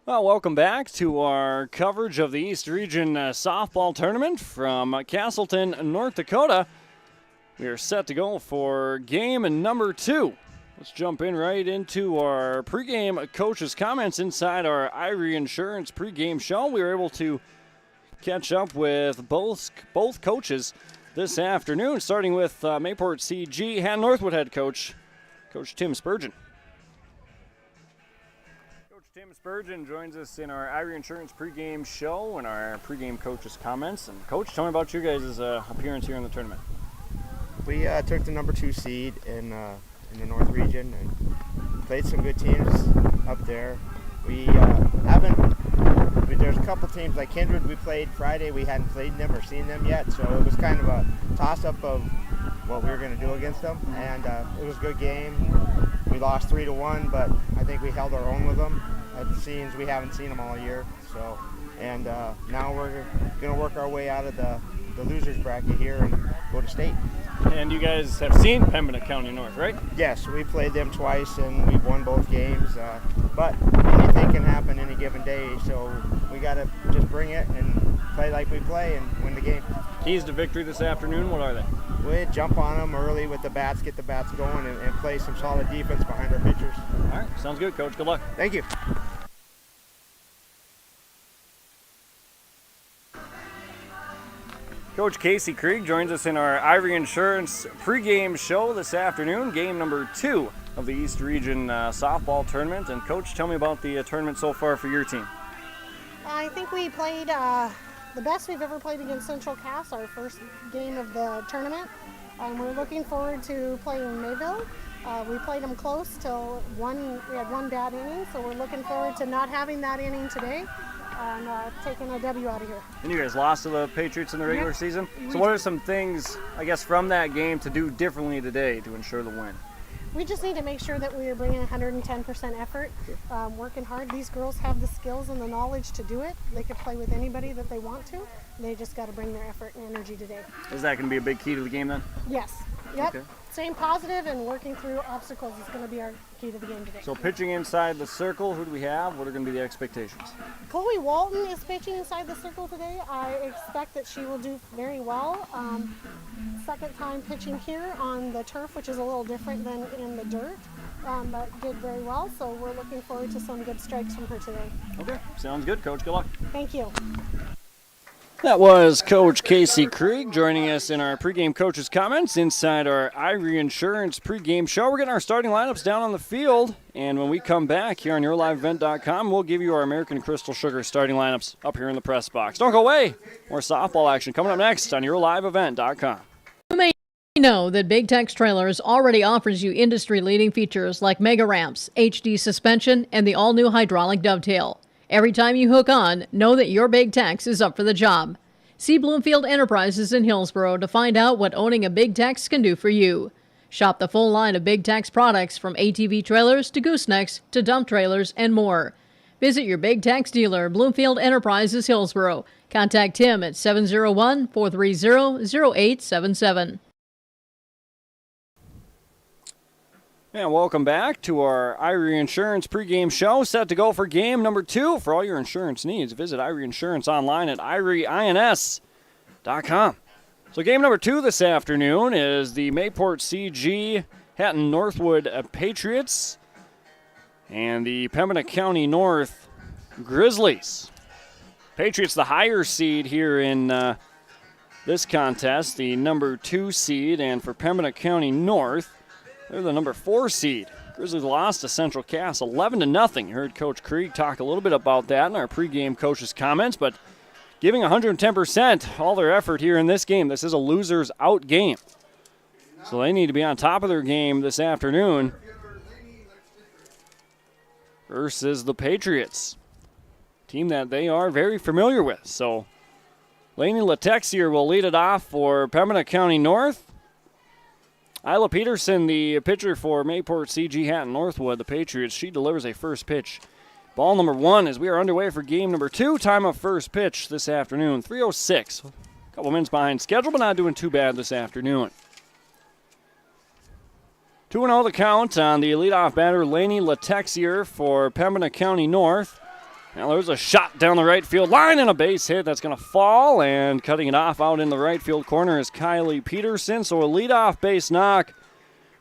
Well, welcome back to our coverage of the East Region softball tournament from Castleton, North Dakota. We are set to go for game number 2. Let's jump in right into our pregame coaches' comments inside our Irie Insurance pregame show. We were able to catch up with both coaches this afternoon, starting with Mayport CG Hatton Northwood head coach, Coach Tim Spurgeon. Tim Spurgeon joins us in our Irie Insurance pregame show and our pregame coaches' comments. And Coach, tell me about you guys' appearance here in the tournament. We took the number 2 seed in the North Region and played some good teams up there. We there's a couple teams like Kindred we played Friday. We hadn't played them or seen them yet, so it was kind of a toss-up of what we were going to do against them. And it was a good game. We lost 3-1, but I think we held our own with them. It seems we haven't seen them all year, so now we're going to work our way out of the losers bracket here and go to state. And you guys have seen Pembina County North, right? Yes, we played them twice and we've won both games, but anything can happen any given day, so we got to just bring it and play like we play and win the game. Keys to victory this afternoon, what are they? We jump on them early with the bats, get the bats going, and play some solid defense behind our pitchers. All right, sounds good, Coach. Good luck. Thank you. Coach Casey Krieg joins us in our Irie Insurance pregame show this afternoon, game number 2 of the East Region softball tournament. And Coach, tell me about the tournament so far for your team. I think we played the best we've ever played against Central Cass, our first game of the tournament. We're looking forward to playing Mayville. We played them close till we had one bad inning, so we're looking forward to not having that inning today and taking a W out of here. And you guys lost to the Patriots in the regular season. So what are some things, I guess, from that game to do differently today to ensure the win? We just need to make sure that we are bringing 110% effort, working hard. These girls have the skills and the knowledge to do it. They could play with anybody that they want to. They just got to bring their effort and energy today. Is that going to be a big key to the game then? Yes. Yep. Okay. Staying positive and working through obstacles is going to be our key to the game today. So pitching inside the circle, who do we have? What are going to be the expectations? Chloe Walton is pitching inside the circle today. I expect that she will do very well. Second time pitching here on the turf, which is a little different than in the dirt, but did very well. So we're looking forward to some good strikes from her today. Okay, sounds good, Coach. Good luck. Thank you. That was Coach Casey Krieg joining us in our pregame coaches' comments inside our Irie Insurance pregame show. We're getting our starting lineups down on the field, and when we come back here on YourLiveEvent.com, we'll give you our American Crystal Sugar starting lineups up here in the press box. Don't go away. More softball action coming up next on YourLiveEvent.com. You may know that Big Tex Trailers already offers you industry-leading features like mega ramps, HD suspension, and the all-new hydraulic dovetail. Every time you hook on, know that your Big Tex is up for the job. See Bloomfield Enterprises in Hillsboro to find out what owning a Big Tex can do for you. Shop the full line of Big Tex products from ATV trailers to goosenecks to dump trailers and more. Visit your Big Tex dealer, Bloomfield Enterprises, Hillsboro. Contact Tim at 701-430-0877. And welcome back to our Irie Insurance pregame show. Set to go for game number 2. For all your insurance needs, visit Irie Insurance online at irieins.com. So game number 2 this afternoon is the Mayport CG Hatton Northwood Patriots and the Pembina County North Grizzlies. Patriots the higher seed here in this contest, the number 2 seed, and for Pembina County North, they're the number 4 seed. Grizzlies lost to Central Cass 11-0. You heard Coach Krieg talk a little bit about that in our pregame coaches' comments, but giving 110% all their effort here in this game. This is a losers out game. So they need to be on top of their game this afternoon versus the Patriots, team that they are very familiar with. So Lainey Latexier will lead it off for Pembina County North. Isla Peterson, the pitcher for Mayport CG Hatton Northwood, the Patriots, she delivers a first pitch. Ball number 1 as we are underway for game number 2. Time of first pitch this afternoon, 3:06. A couple minutes behind schedule, but not doing too bad this afternoon. 2-0 the count on the leadoff batter, Lainey Latexier for Pembina County North. Now there's a shot down the right field line and a base hit that's going to fall, and cutting it off out in the right field corner is Kylie Peterson. So a leadoff base knock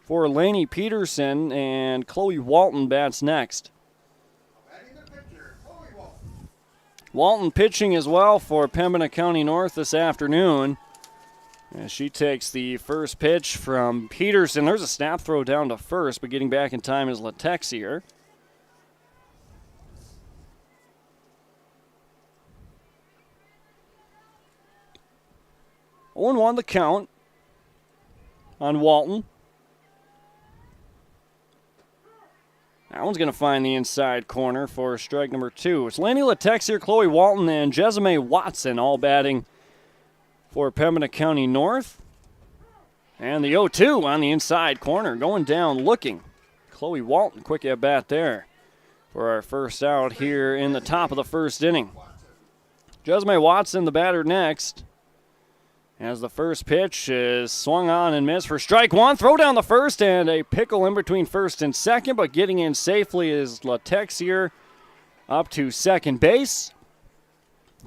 for Lainey Peterson, and Chloe Walton bats next. Walton pitching as well for Pembina County North this afternoon. As she takes the first pitch from Peterson. There's a snap throw down to first, but getting back in time is Letexier. 0-1 the count on Walton. That one's going to find the inside corner for strike number 2. It's Lanny Letexier, Chloe Walton, and Jessamay Watson all batting for Pembina County North. And the 0-2 on the inside corner, going down looking. Chloe Walton, quick at bat there for our first out here in the top of the first inning. Jessamay Watson, the batter next. As the first pitch is swung on and missed for strike 1. Throw down the first and a pickle in between first and second, but getting in safely is Letexier up to second base.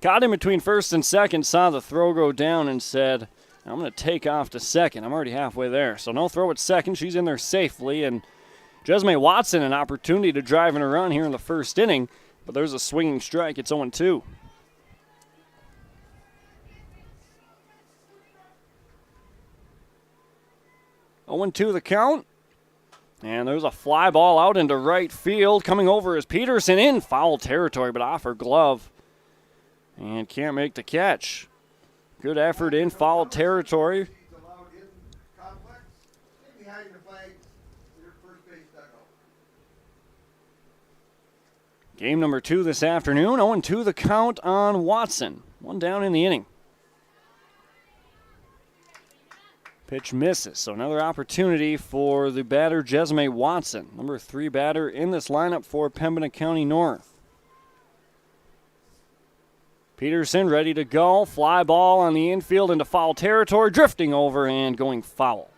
Got in between first and second, saw the throw go down and said, I'm going to take off to second. I'm already halfway there. So no throw at second. She's in there safely. And Jessamay Watson an opportunity to drive in a run here in the first inning, but there's a swinging strike. It's 0-2. The count. And there's a fly ball out into right field. Coming over is Peterson in foul territory, but off her glove. And can't make the catch. Good effort in foul territory. Game number 2 this afternoon. 0-2 the count on Watson. One down in the inning. Pitch misses, so another opportunity for the batter, Jessamay Watson, number 3 batter in this lineup for Pembina County North. Peterson ready to go. Fly ball on the infield into foul territory, drifting over and going foul.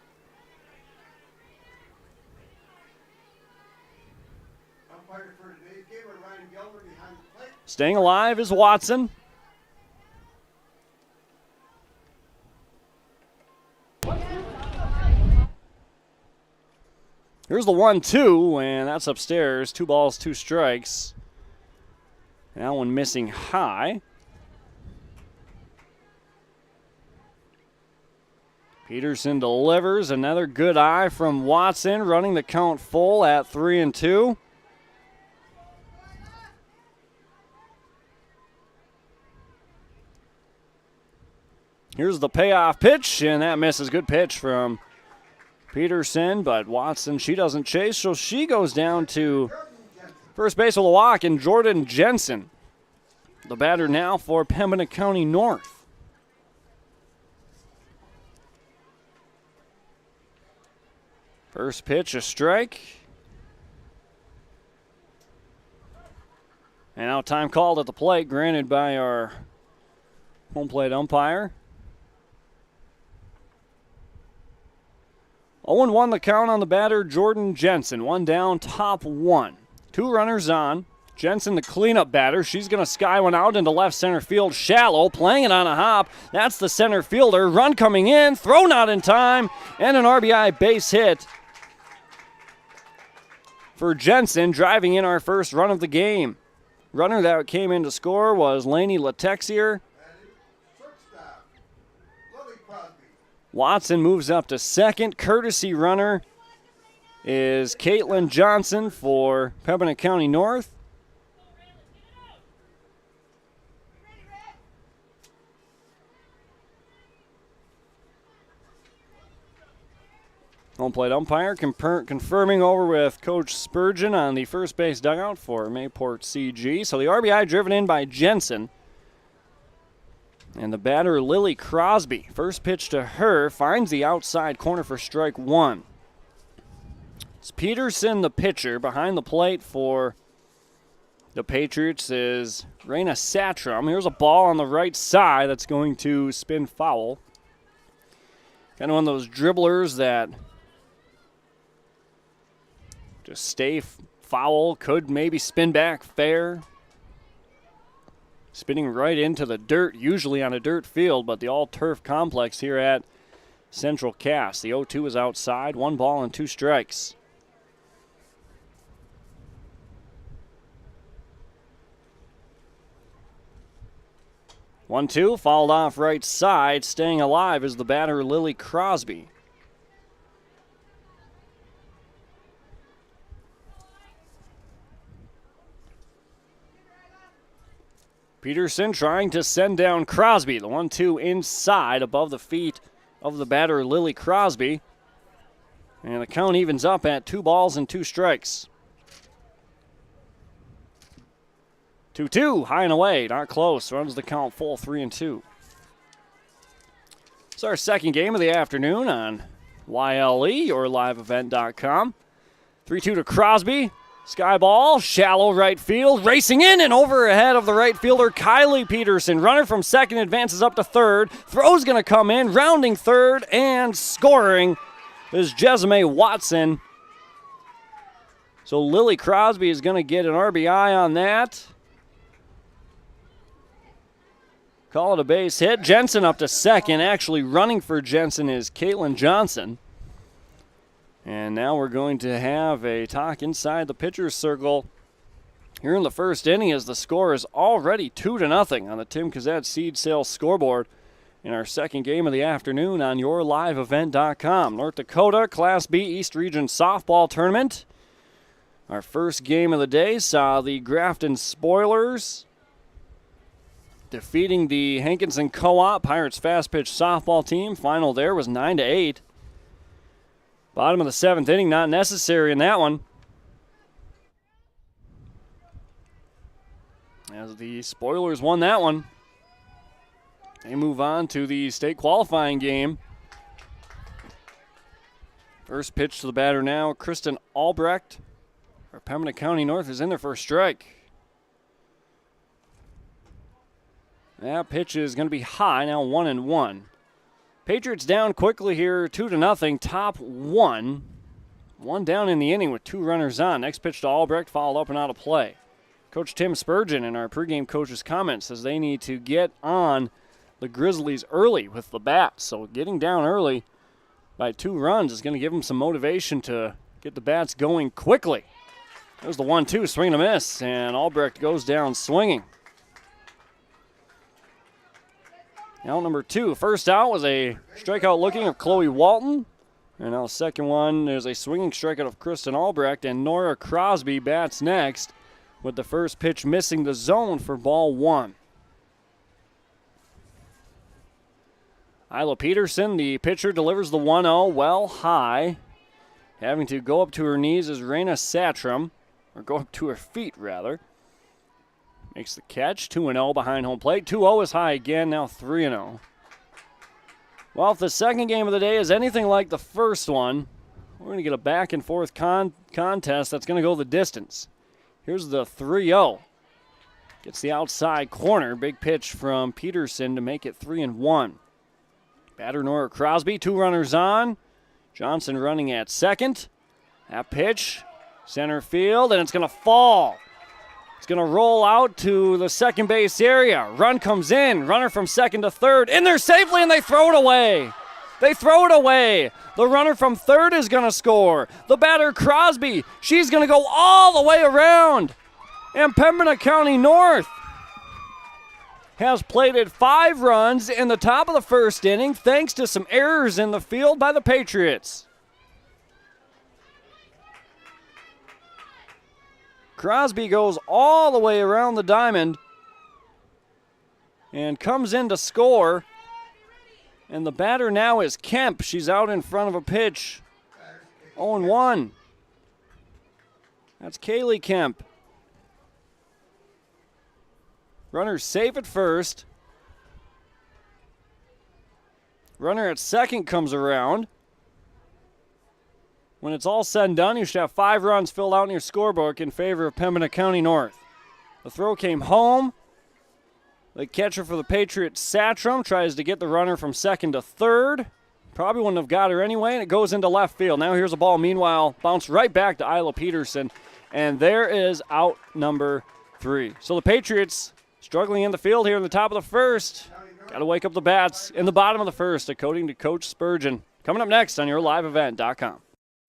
Staying alive is Watson. Here's the 1-2, and that's upstairs. 2 balls, 2 strikes. And that one missing high. Peterson delivers. Another good eye from Watson, running the count full at 3-2. Here's the payoff pitch, and that misses. Good pitch from Peterson, but Watson, she doesn't chase, so she goes down to first base with a walk, and Jordan Jensen, the batter now for Pembina County North. First pitch, a strike. And now time called at the plate, granted by our home plate umpire. 0-1 the count on the batter, Jordan Jensen. One down, top 1. 2 runners on. Jensen, the cleanup batter. She's going to sky one out into left center field, shallow, playing it on a hop. That's the center fielder. Run coming in, throw not in time, and an RBI base hit for Jensen, driving in our first run of the game. Runner that came in to score was Lainey Letexier. Watson moves up to second. Courtesy runner is Caitlin Johnson for Pembina County North. Home plate umpire confirming over with Coach Spurgeon on the first base dugout for Mayport CG. So the RBI driven in by Jensen. And the batter, Lily Crosby. First pitch to her, finds the outside corner for strike 1. It's Peterson, the pitcher. Behind the plate for the Patriots is Raina Satram. Here's a ball on the right side that's going to spin foul. Kind of one of those dribblers that just stay foul, could maybe spin back fair. spinning right into the dirt, usually on a dirt field, but the all-turf complex here at Central Cass. The 0-2 is outside, 1 ball and 2 strikes. One-two, fouled off right side. Staying alive is the batter, Lily Crosby. Peterson trying to send down Crosby. The 1-2 inside above the feet of the batter, Lily Crosby. And the count evens up at 2 balls and 2 strikes. 2-2, high and away, not close. Runs the count full, 3-2. It's our second game of the afternoon on YLE or liveevent.com. 3-2 to Crosby. Sky ball, shallow right field, racing in and over ahead of the right fielder, Kylie Peterson. Runner from second advances up to third. Throw's going to come in, rounding third, and scoring is Jessamay Watson. So Lily Crosby is going to get an RBI on that. Call it a base hit. Jensen up to second. Actually running for Jensen is Caitlin Johnson. And now we're going to have a talk inside the pitcher's circle here in the first inning as the score is already 2-0 on the Tim Kazette Seed Sales scoreboard in our second game of the afternoon on yourliveevent.com. North Dakota Class B East Region Softball Tournament. Our first game of the day saw the Grafton Spoilers defeating the Hankinson Co-op Pirates fast pitch softball team. Final there was 9-8. Bottom of the 7th inning, not necessary in that one. As the Spoilers won that one. They move on to the state qualifying game. First pitch to the batter now, Kristen Albrecht. For Pembina County North is in there for a strike. That pitch is going to be high, now 1-1. Patriots down quickly here, 2-0, top 1. 1 down in the inning with 2 runners on. Next pitch to Albrecht, fouled up and out of play. Coach Tim Spurgeon in our pregame coach's comments says they need to get on the Grizzlies early with the bat. So getting down early by 2 runs is going to give them some motivation to get the bats going quickly. There's the 1-2, swing and a miss, and Albrecht goes down swinging. Out number 2. First out was a strikeout looking of Chloe Walton. And now the second one, there's a swinging strikeout of Kristen Albrecht. And Nora Crosby bats next with the first pitch missing the zone for ball 1. Isla Peterson, the pitcher, delivers the 1-0 well high. Having to go up to her knees is Raina Satram. Or go up to her feet, rather. Makes the catch, 2-0 behind home plate. 2-0 is high again, now 3-0. Well, if the second game of the day is anything like the first one, we're going to get a back-and-forth contest that's going to go the distance. Here's the 3-0. Gets the outside corner. Big pitch from Peterson to make it 3-1. Batter Nora Crosby, 2 runners on. Johnson running at second. That pitch, center field, and it's going to fall. It's going to roll out to the second base area. Run comes in. Runner from second to third. In there safely, and they throw it away. They throw it away. The runner from third is going to score. The batter, Crosby, she's going to go all the way around. And Pembina County North has plated 5 runs in the top of the first inning thanks to some errors in the field by the Patriots. Crosby goes all the way around the diamond and comes in to score. And the batter now is Kemp. She's out in front of a pitch. 0-1. That's Kaylee Kemp. Runner safe at first. Runner at second comes around. When it's all said and done, you should have 5 runs filled out in your scorebook in favor of Pembina County North. The throw came home. The catcher for the Patriots, Satram, tries to get the runner from second to third. Probably wouldn't have got her anyway, and it goes into left field. Now here's a ball, meanwhile, bounced right back to Isla Peterson, and there is out number 3. So the Patriots struggling in the field here in the top of the first. Got to wake up the bats in the bottom of the first, according to Coach Spurgeon. Coming up next on YourLiveEvent.com.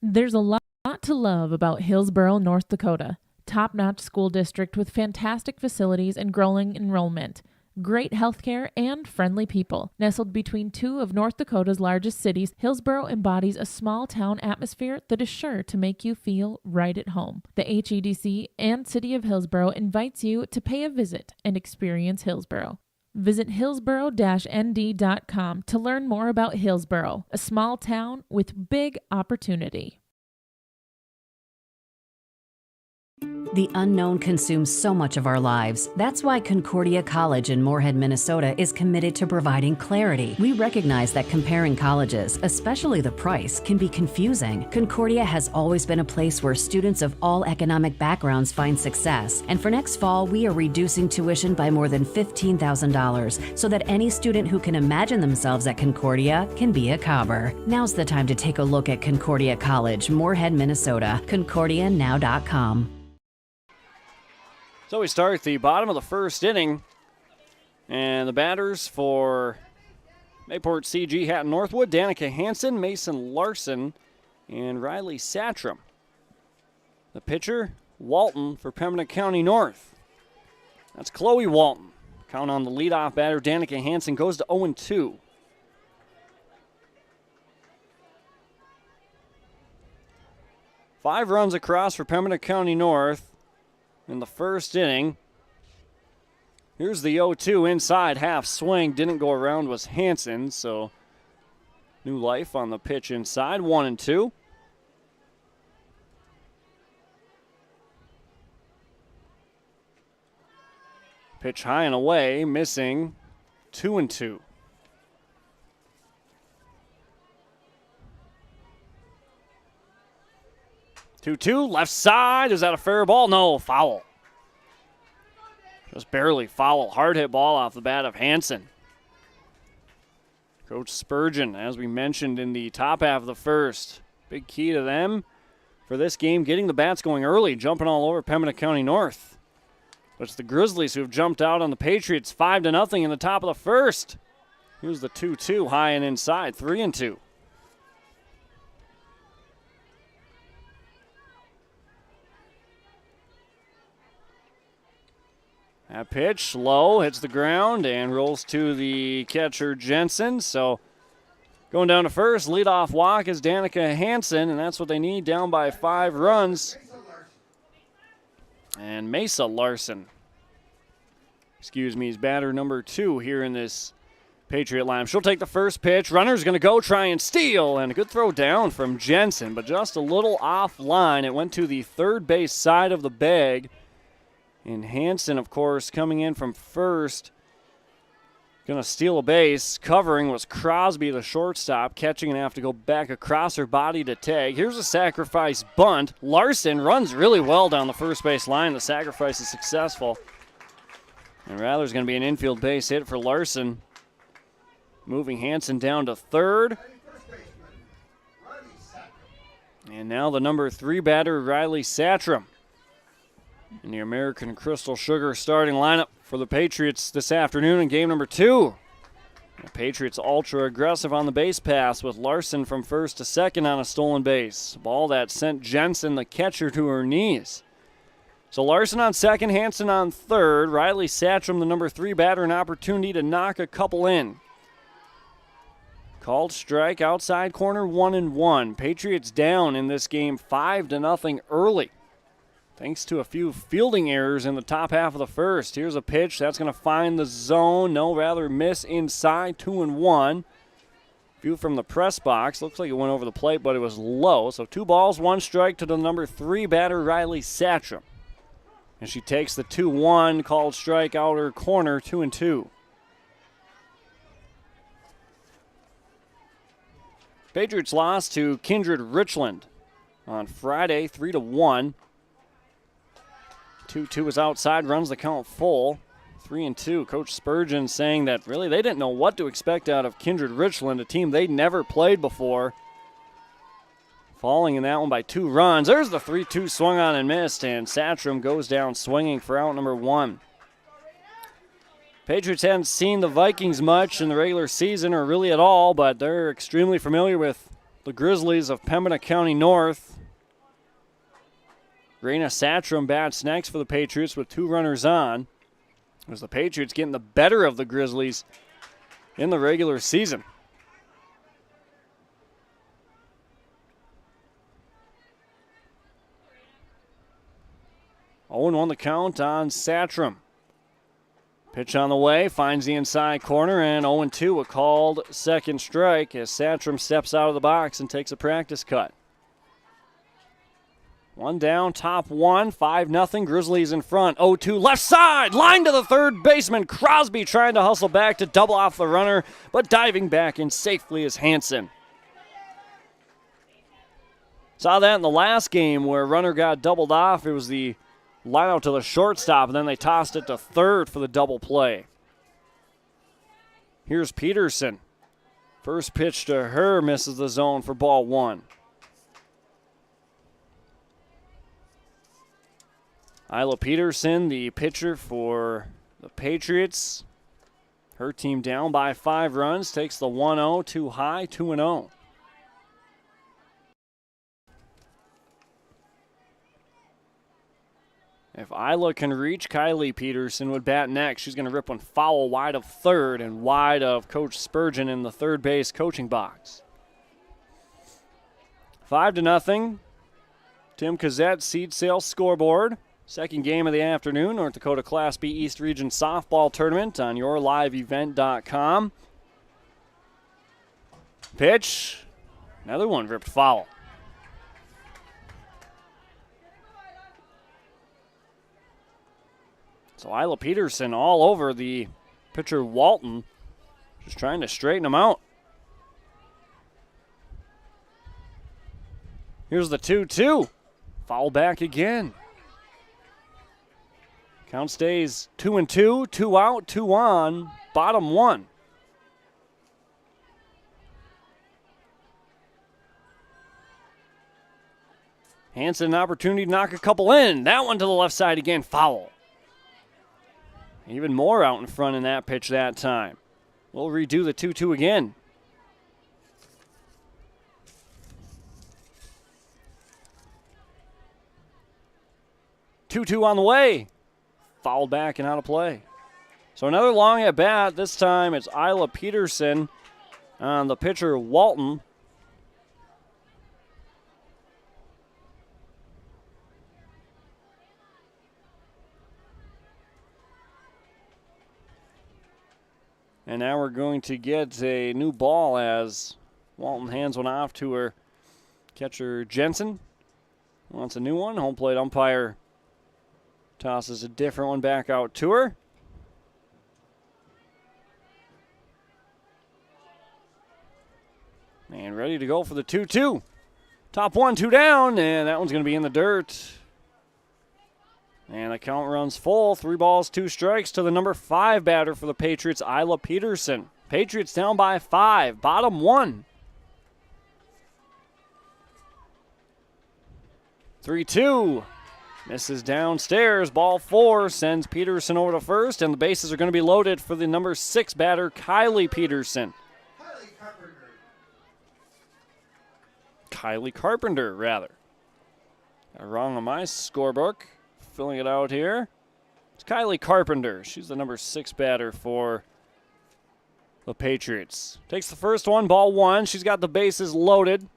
There's a lot to love about Hillsboro, North Dakota. Top-notch school district with fantastic facilities and growing enrollment. Great healthcare and friendly people. Nestled between two of North Dakota's largest cities, Hillsboro embodies a small-town atmosphere that is sure to make you feel right at home. The HEDC and City of Hillsboro invites you to pay a visit and experience Hillsboro. Visit hillsboro-nd.com to learn more about Hillsboro, a small town with big opportunity. The unknown consumes so much of our lives. That's why Concordia College in Moorhead, Minnesota is committed to providing clarity. We recognize that comparing colleges, especially the price, can be confusing. Concordia has always been a place where students of all economic backgrounds find success. And for next fall, we are reducing tuition by more than $15,000 so that any student who can imagine themselves at Concordia can be a Cobber. Now's the time to take a look at Concordia College, Moorhead, Minnesota. ConcordiaNow.com. So we start the bottom of the first inning, and the batters for Mayport CG Hatton Northwood, Danica Hansen, Mason Larson, and Riley Satcham. The pitcher, Walton for Pembina County North. That's Chloe Walton. Count on the leadoff batter, Danica Hansen, goes to 0-2. Five runs across for Pembina County North in the first inning. Here's the 0-2 inside, half swing, didn't go around, was Hansen, so new life on the pitch inside, 1-2. Pitch high and away, missing, 2-2. Two, left side. Is that a fair ball? No, foul. Just barely foul. Hard hit ball off the bat of Hansen. Coach Spurgeon, as we mentioned in the top half of the first, big key to them for this game, getting the bats going early, jumping all over Pembina County North. But it's the Grizzlies who have jumped out on the Patriots 5-0 in the top of the first. Here's the 2-2, high and inside, 3-2. That pitch low, hits the ground, and rolls to the catcher Jensen. So going down to first, leadoff walk is Danica Hansen, and that's what they need, down by 5 runs. And Mesa Larson, is batter number 2 here in this Patriot lineup. She'll take the first pitch. Runner's going to go try and steal, and a good throw down from Jensen, but just a little off line. It went to the third base side of the bag. And Hansen, of course, coming in from first, going to steal a base. Covering was Crosby, the shortstop, catching and have to go back across her body to tag. Here's a sacrifice bunt. Larson runs really well down the first base line. The sacrifice is successful. And rather is going to be an infield base hit for Larson. Moving Hansen down to third. And now the number 3 batter, Riley Satcham, in the American Crystal Sugar starting lineup for the Patriots this afternoon in game number 2. The Patriots ultra aggressive on the base pass with Larson from first to second on a stolen base. Ball that sent Jensen, the catcher, to her knees. So Larson on second, Hansen on third. Riley Satcham, the number 3 batter, an opportunity to knock a couple in. Called strike, outside corner, 1-1. Patriots down in this game 5-0 early, thanks to a few fielding errors in the top half of the first. Here's a pitch that's going to find the zone. No, rather miss inside, 2-1. View from the press box. Looks like it went over the plate, but it was low. So 2 balls, 1 strike to the number 3 batter, Riley Satcham. And she takes the 2-1, called strike, outer corner, 2-2. Patriots lost to Kindred Richland on Friday, 3-1. 2-2 is outside, runs the count full. 3-2. Coach Spurgeon saying that really they didn't know what to expect out of Kindred Richland, a team they'd never played before. Falling in that one by 2 runs. There's the 3-2 swung on and missed, and Satcham goes down swinging for out number 1. Patriots hadn't seen the Vikings much in the regular season or really at all, but they're extremely familiar with the Grizzlies of Pembina County North. Raina Satram bats next for the Patriots with 2 runners on. As the Patriots getting the better of the Grizzlies in the regular season. 0-1 the count on Satram. Pitch on the way, finds the inside corner, and 0-2, a called second strike as Satram steps out of the box and takes a practice cut. 1 down, top 1, 5-0, Grizzlies in front. 0-2, left side, line to the third baseman. Crosby trying to hustle back to double off the runner, but diving back in safely is Hansen. Saw that in the last game where a runner got doubled off. It was the line out to the shortstop, and then they tossed it to third for the double play. Here's Peterson. First pitch to her, misses the zone for ball 1. Isla Peterson, the pitcher for the Patriots. Her team down by 5 runs, takes the 1-0, too high, 2-0. If Isla can reach, Kylie Peterson would bat next. She's going to rip one foul wide of third and wide of Coach Spurgeon in the third base coaching box. 5-0. Tim Cazzette, seed sale scoreboard. Second game of the afternoon, North Dakota Class B East Region Softball Tournament on yourliveevent.com. Pitch. Another one ripped foul. So Isla Peterson all over the pitcher Walton, just trying to straighten him out. Here's the 2-2. Foul back again. Count stays 2-2, 2 out, 2 on, bottom 1. Hansen an opportunity to knock a couple in. That one to the left side again, foul. Even more out in front in that pitch that time. We'll redo the 2-2 again. Two on the way. Fouled back and out of play. So another long at bat. This time it's Isla Peterson on the pitcher Walton. And now we're going to get a new ball as Walton hands one off to her catcher Jensen. Wants a new one. Home plate umpire tosses a different one back out to her. And ready to go for the 2-2. Top 1, 2 down, and that one's going to be in the dirt. And the count runs full. 3 balls, 2 strikes to the number 5 batter for the Patriots, Isla Peterson. Patriots down by 5, bottom 1. 3-2. Misses downstairs. Ball 4 sends Peterson over to first, and the bases are going to be loaded for the number 6 batter, Kylie Peterson. Kylie Carpenter, rather. Got it wrong on my scorebook. Filling it out here. It's Kylie Carpenter. She's the number 6 batter for the Patriots. Takes the first one, ball 1. She's got the bases loaded.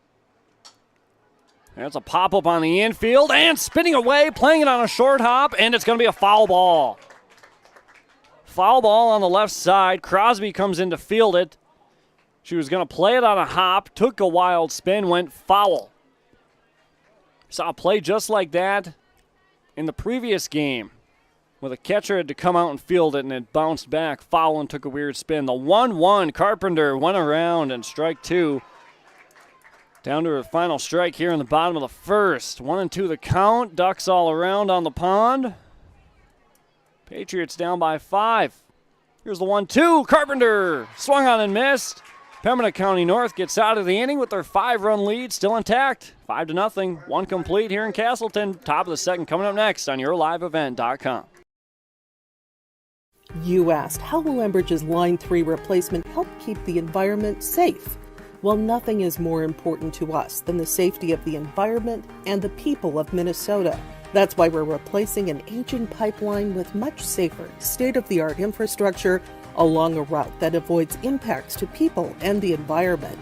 That's a pop-up on the infield, and spinning away, playing it on a short hop, and it's going to be a foul ball. Foul ball on the left side. Crosby comes in to field it. She was going to play it on a hop, took a wild spin, went foul. Saw a play just like that in the previous game, where the catcher had to come out and field it, and it bounced back, foul, and took a weird spin. The 1-1, Carpenter went around and strike 2. Down to her final strike here in the bottom of the first. 1-2 the count. Ducks all around on the pond. Patriots down by 5. Here's the 1-2. Carpenter swung on and missed. Pembina County North gets out of the inning with their 5-run lead still intact. 5-0. 1 complete here in Castleton. Top of the second coming up next on yourliveevent.com. You asked, how will Enbridge's Line 3 replacement help keep the environment safe? Well, nothing is more important to us than the safety of the environment and the people of Minnesota. That's why we're replacing an aging pipeline with much safer, state-of-the-art infrastructure along a route that avoids impacts to people and the environment.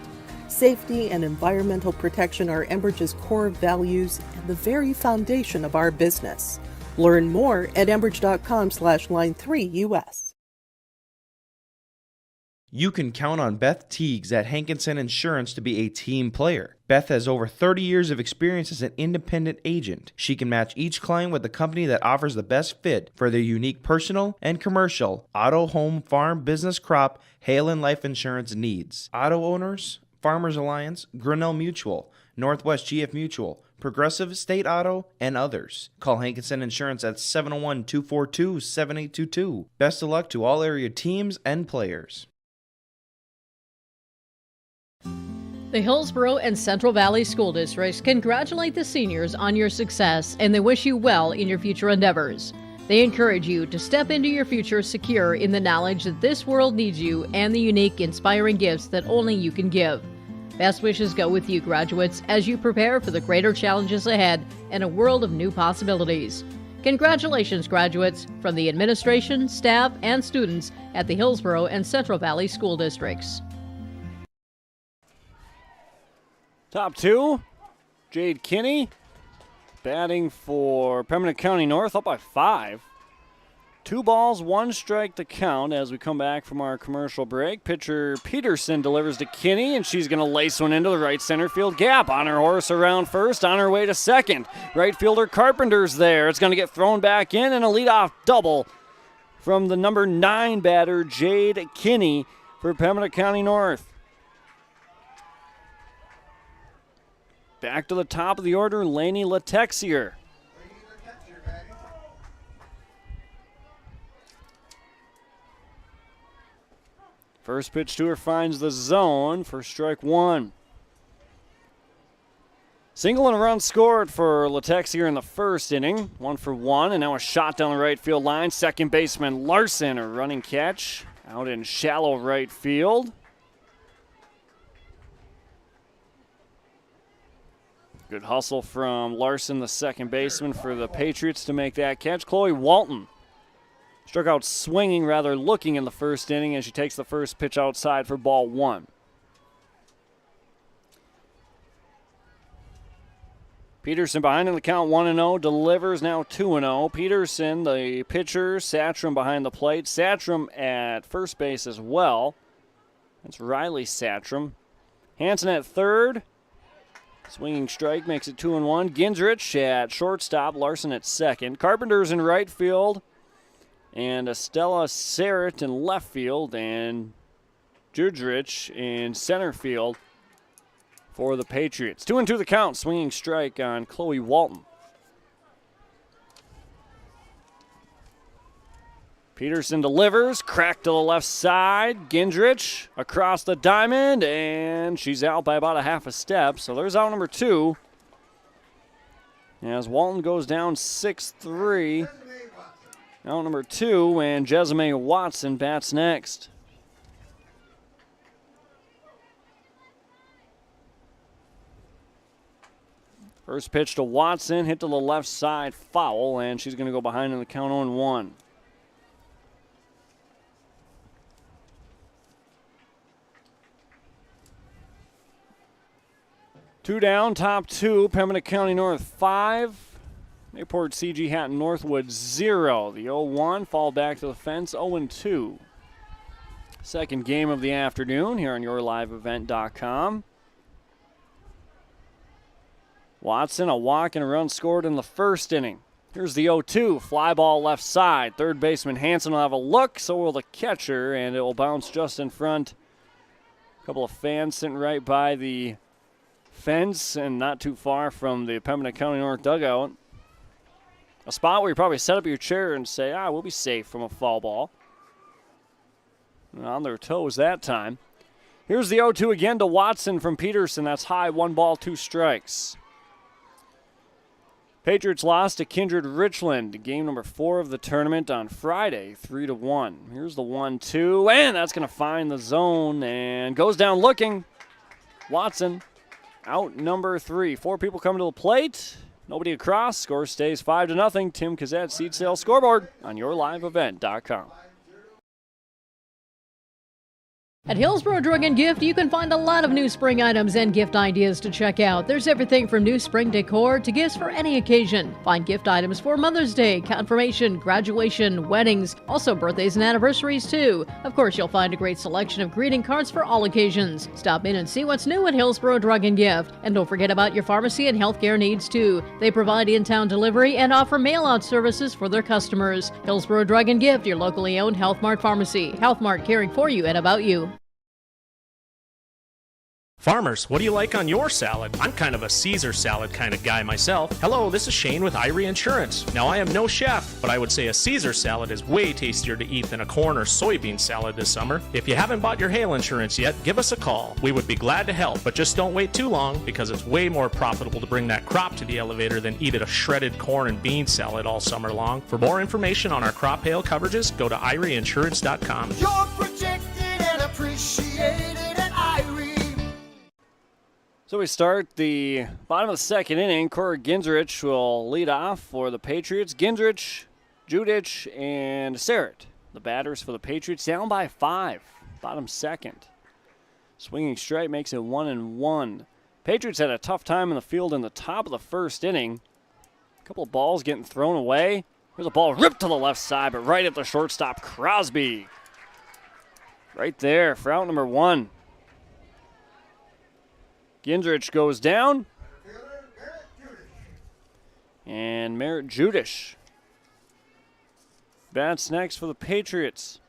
Safety and environmental protection are Enbridge's core values and the very foundation of our business. Learn more at enbridge.com/line3US. You can count on Beth Teagues at Hankinson Insurance to be a team player. Beth has over 30 years of experience as an independent agent. She can match each client with the company that offers the best fit for their unique personal and commercial auto, home, farm, business, crop, hail, and life insurance needs. Auto owners, Farmers Alliance, Grinnell Mutual, Northwest GF Mutual, Progressive, State Auto, and others. Call Hankinson Insurance at 701-242-7822. Best of luck to all area teams and players. The Hillsborough and Central Valley School Districts congratulate the seniors on your success, and they wish you well in your future endeavors. They encourage you to step into your future secure in the knowledge that this world needs you and the unique, inspiring gifts that only you can give. Best wishes go with you, graduates, as you prepare for the greater challenges ahead and a world of new possibilities. Congratulations, graduates, from the administration, staff, and students at the Hillsborough and Central Valley School Districts. Top two, Jade Kinney batting for Pembina County North, up by 5. 2 balls, 1 strike to count as we come back from our commercial break. Pitcher Peterson delivers to Kinney, and she's going to lace one into the right center field gap. On her horse around first, on her way to second. Right fielder Carpenter's there. It's going to get thrown back in, and a leadoff double from the number 9 batter, Jade Kinney, for Pembina County North. Back to the top of the order, Lainey Letexier. First pitch to her finds the zone for strike 1. Single and a run scored for Letexier in the first inning. 1 for 1, and now a shot down the right field line. Second baseman Larson, a running catch out in shallow right field. Good hustle from Larson, the second baseman for the Patriots, to make that catch. Chloe Walton struck out swinging, rather looking in the first inning, as she takes the first pitch outside for ball 1. Peterson behind in the count, 1-0, delivers now 2-0. Peterson, the pitcher, Satcham behind the plate. Satcham at first base as well. That's Riley Satcham. Hanson at third. Swinging strike makes it 2-1. Ginzrich at shortstop, Larson at second. Carpenter's in right field, and Estella Serrett in left field, and Judrich in center field for the Patriots. 2-2 the count, swinging strike on Chloe Walton. Peterson delivers, crack to the left side. Ginzrich across the diamond, and she's out by about a half a step. So there's out number 2. As Walton goes down 6-3. Out number 2, and Jessamine Watson bats next. First pitch to Watson, hit to the left side, foul, and she's going to go behind in the count 0-1. Two down, top 2, Pembina County North 5, Mayport CG Hatton Northwood 0. The 0-1 fall back to the fence, 0-2. Second game of the afternoon here on yourliveevent.com. Watson, a walk and a run scored in the first inning. Here's the 0-2, fly ball left side. Third baseman Hanson will have a look, so will the catcher, and it will bounce just in front. A couple of fans sitting right by the fence and not too far from the Pembina County North dugout. A spot where you probably set up your chair and say, we'll be safe from a foul ball. And on their toes that time. Here's the 0-2 again to Watson from Peterson. That's high, 1 ball, 2 strikes. Patriots lost to Kindred Richland, game number 4 of the tournament on Friday, 3-1. Here's the 1-2, and that's going to find the zone and goes down looking. Watson, out number 3. 4 people coming to the plate. Nobody across. Score stays 5-0. Tim Kazette, Seed Sales Scoreboard on yourliveevent.com. At Hillsborough Drug and Gift, you can find a lot of new spring items and gift ideas to check out. There's everything from new spring decor to gifts for any occasion. Find gift items for Mother's Day, confirmation, graduation, weddings, also birthdays and anniversaries too. Of course, you'll find a great selection of greeting cards for all occasions. Stop in and see what's new at Hillsborough Drug and Gift. And don't forget about your pharmacy and healthcare needs too. They provide in-town delivery and offer mail-out services for their customers. Hillsborough Drug and Gift, your locally owned Health Mart pharmacy. Health Mart, caring for you and about you. Farmers, what do you like on your salad? I'm kind of a Caesar salad kind of guy myself. Hello, this is Shane with Irie Insurance. Now, I am no chef, but I would say a Caesar salad is way tastier to eat than a corn or soybean salad this summer. If you haven't bought your hail insurance yet, give us a call. We would be glad to help, but just don't wait too long because it's way more profitable to bring that crop to the elevator than eat a shredded corn and bean salad all summer long. For more information on our crop hail coverages, go to IrieInsurance.com. You're protected and appreciated at Irie. So we start the bottom of the second inning. Cora Ginzrich will lead off for the Patriots. Ginzrich, Judich, and Sarrett, the batters for the Patriots, down by 5. Bottom second. Swinging strike makes it 1-1. Patriots had a tough time in the field in the top of the first inning. A couple of balls getting thrown away. There's a ball ripped to the left side, but right at the shortstop, Crosby. Right there for out number 1. Ginzrich goes down. And Merritt Judish bats next for the Patriots.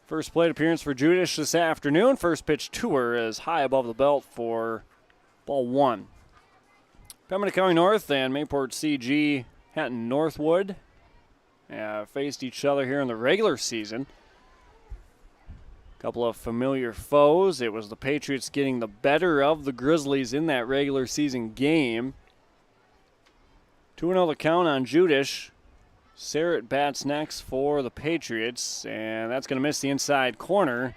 First plate appearance for Judish this afternoon. First pitch to her is high above the belt for ball 1. Pembina County North and Mayport CG Hatton Northwood faced each other here in the regular season. Couple of familiar foes. It was the Patriots getting the better of the Grizzlies in that regular season game. 2-0 the count on Judish. Sarrett bats next for the Patriots, and that's going to miss the inside corner.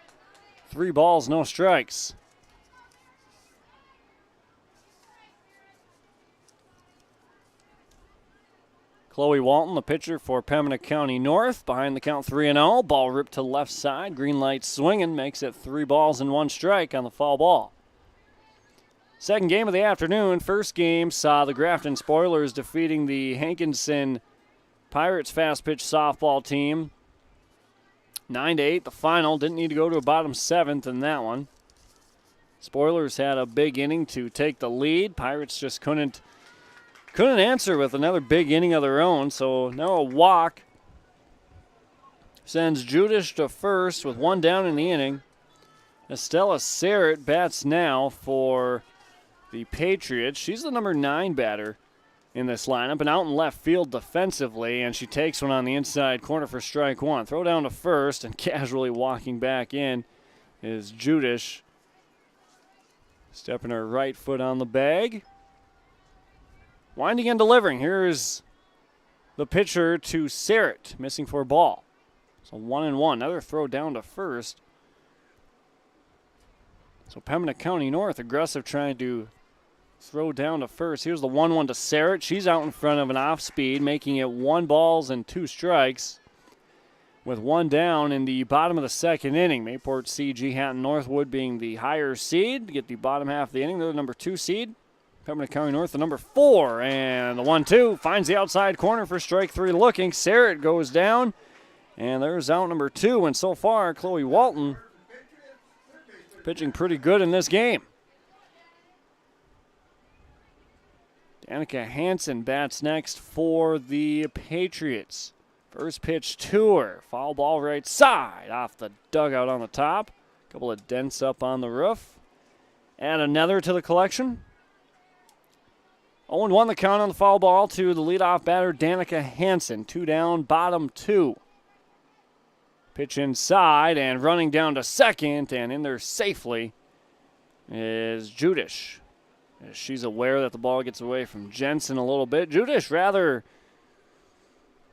3 balls, no strikes. Chloe Walton, the pitcher for Pembina County North, behind the count 3-0. Ball ripped to the left side. Green light swinging, makes it 3 balls and 1 strike on the foul ball. Second game of the afternoon. First game saw the Grafton Spoilers defeating the Hankinson Pirates fast pitch softball team. 9-8, the final. Didn't need to go to a bottom 7th in that one. Spoilers had a big inning to take the lead. Pirates just couldn't answer with another big inning of their own, so now a walk sends Judish to first with 1 down in the inning. Estella Sarrett bats now for the Patriots. She's the number 9 batter in this lineup and out in left field defensively, and she takes one on the inside corner for strike 1. Throw down to first, and casually walking back in is Judish. Stepping her right foot on the bag. Winding and delivering. Here's the pitcher to Sarrett, missing for a ball. So 1-1. Another throw down to first. So Pembina County North aggressive, trying to throw down to first. Here's the 1-1 to Sarrett. She's out in front of an off speed, making it 1 balls and 2 strikes. With 1 down in the bottom of the second inning. Mayport CG Hatton Northwood being the higher seed to get the bottom half of the inning. They're the number 2 seed. Pembina County North, the number 4, and the 1-2 finds the outside corner for strike 3 looking. Sarrett goes down, and there's out number 2, and so far, Chloe Walton pitching pretty good in this game. Danica Hansen bats next for the Patriots. First pitch to her, foul ball right side, off the dugout on the top. A couple of dents up on the roof. And another to the collection. 0-1 the count on the foul ball to the leadoff batter, Danica Hansen. 2 down, bottom 2. Pitch inside and running down to second, and in there safely is Judish. She's aware that the ball gets away from Jensen a little bit. Judish rather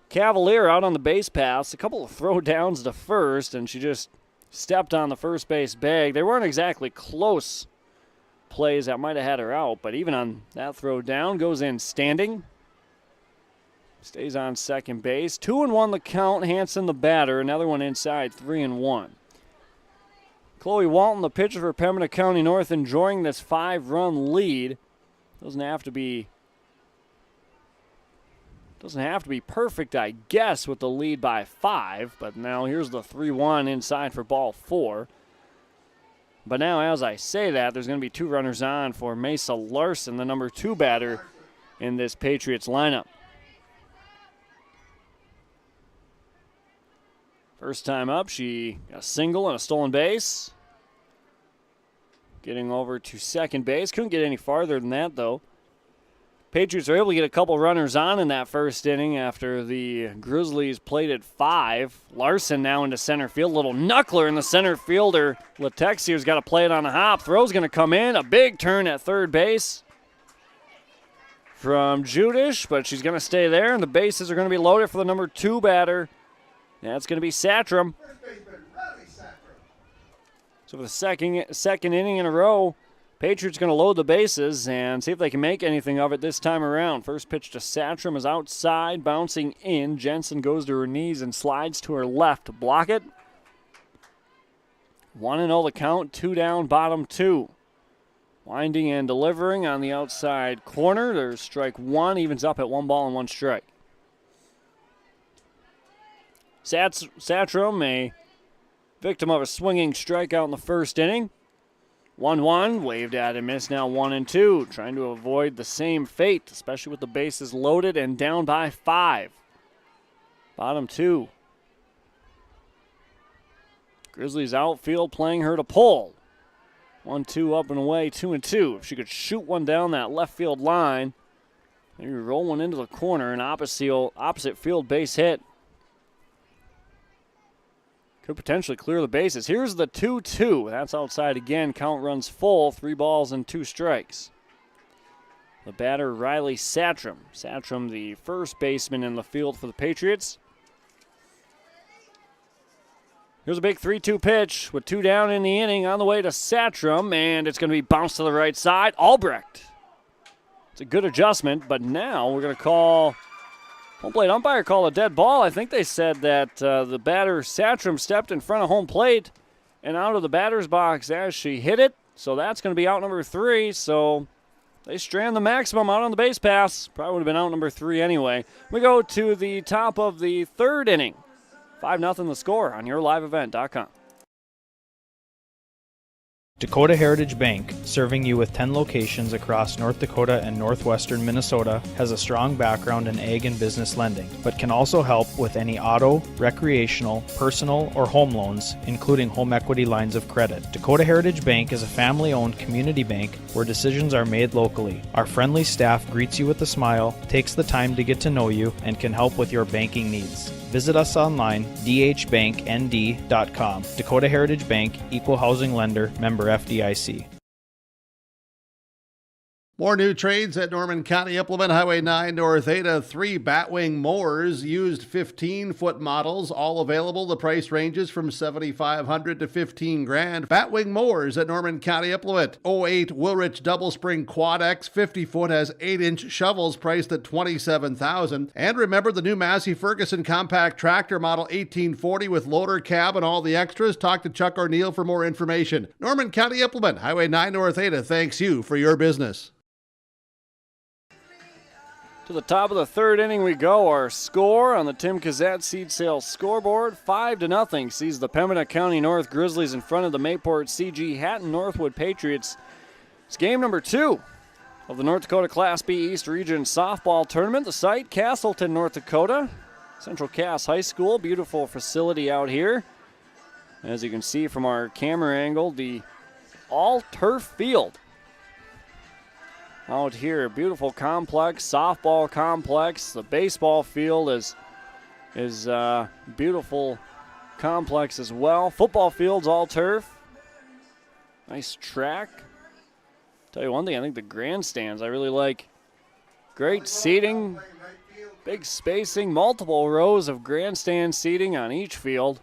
cavalier out on the base paths. A couple of throw downs to first, and she just stepped on the first base bag. They weren't exactly close plays that might have had her out, but even on that throw down, goes in standing. Stays on second base. 2-1 the count. Hanson the batter. Another one inside. 3-1. Chloe Walton, the pitcher for Pembina County North, enjoying this 5-run lead. Doesn't have to be perfect, I guess, with the lead by 5. But now here's the 3-1 inside for ball 4. But now, as I say that, there's going to be 2 runners on for Mesa Larson, the number 2 batter in this Patriots lineup. First time up, she got a single and a stolen base. Getting over to second base. Couldn't get any farther than that, though. Patriots are able to get a couple runners on in that first inning after the Grizzlies played at 5. Larson now into center field. Little knuckler in the center fielder. Latexier's got to play it on the hop. Throw's going to come in. A big turn at third base from Judish, but she's going to stay there, and the bases are going to be loaded for the number 2 batter. That's going to be Satram. So for the second inning in a row, Patriots going to load the bases and see if they can make anything of it this time around. First pitch to Satram is outside, bouncing in. Jensen goes to her knees and slides to her left to block it. 1-0 the count, 2 down, bottom 2. Winding and delivering on the outside corner. There's strike 1, evens up at 1 ball and 1 strike. Satram, a victim of a swinging strikeout in the first inning. 1-1, waved at and missed, now 1-2. Trying to avoid the same fate, especially with the bases loaded and down by 5. Bottom 2. Grizzlies outfield playing her to pull. 1-2 up and away, 2-2. If she could shoot one down that left field line, maybe roll one into the corner, an opposite field base hit. Could potentially clear the bases. Here's the 2-2. That's outside again. Count runs full. 3 balls and 2 strikes. The batter, Riley Satram. Satram, the first baseman in the field for the Patriots. Here's a big 3-2 pitch with 2 down in the inning on the way to Satram, and it's going to be bounced to the right side. Albrecht. It's a good adjustment, but now we're going to call... Home plate umpire called a dead ball. I think they said that the batter, Satram, stepped in front of home plate and out of the batter's box as she hit it. So that's going to be out number 3. So they strand the maximum out on the base pass. Probably would have been out number 3 anyway. We go to the top of the 3rd inning. 5-0 the score on YourLiveEvent.com. Dakota Heritage Bank, serving you with 10 locations across North Dakota and northwestern Minnesota, has a strong background in ag and business lending, but can also help with any auto, recreational, personal, or home loans, including home equity lines of credit. Dakota Heritage Bank is a family-owned community bank where decisions are made locally. Our friendly staff greets you with a smile, takes the time to get to know you, and can help with your banking needs. Visit us online, dhbanknd.com. Dakota Heritage Bank, Equal Housing Lender, member FDIC. More new trades at Norman County Implement, Highway 9 North Ada. 3 Batwing mowers, used 15-foot models, all available. The price ranges from $7,500 to $15,000. Batwing mowers at Norman County Implement. 08 Wilrich Double Spring Quad X 50-foot has 8-inch shovels priced at $27,000. And remember the new Massey Ferguson Compact Tractor Model 1840 with loader, cab, and all the extras. Talk to Chuck O'Neill for more information. Norman County Implement, Highway 9 North Ada thanks you for your business. To the top of the 3rd inning we go. Our score on the Tim Kazat Seed Sales scoreboard, 5-0, sees the Pembina County North Grizzlies in front of the Mayport CG Hatton Northwood Patriots. It's game number 2 of the North Dakota Class B East Region Softball Tournament. The site, Castleton, North Dakota. Central Cass High School, beautiful facility out here. As you can see from our camera angle, the all-turf field out here, beautiful complex, softball complex. The baseball field is beautiful complex as well. Football field's all turf. Nice track. Tell you one thing, I think the grandstands I really like. Great seating, big spacing, multiple rows of grandstand seating on each field.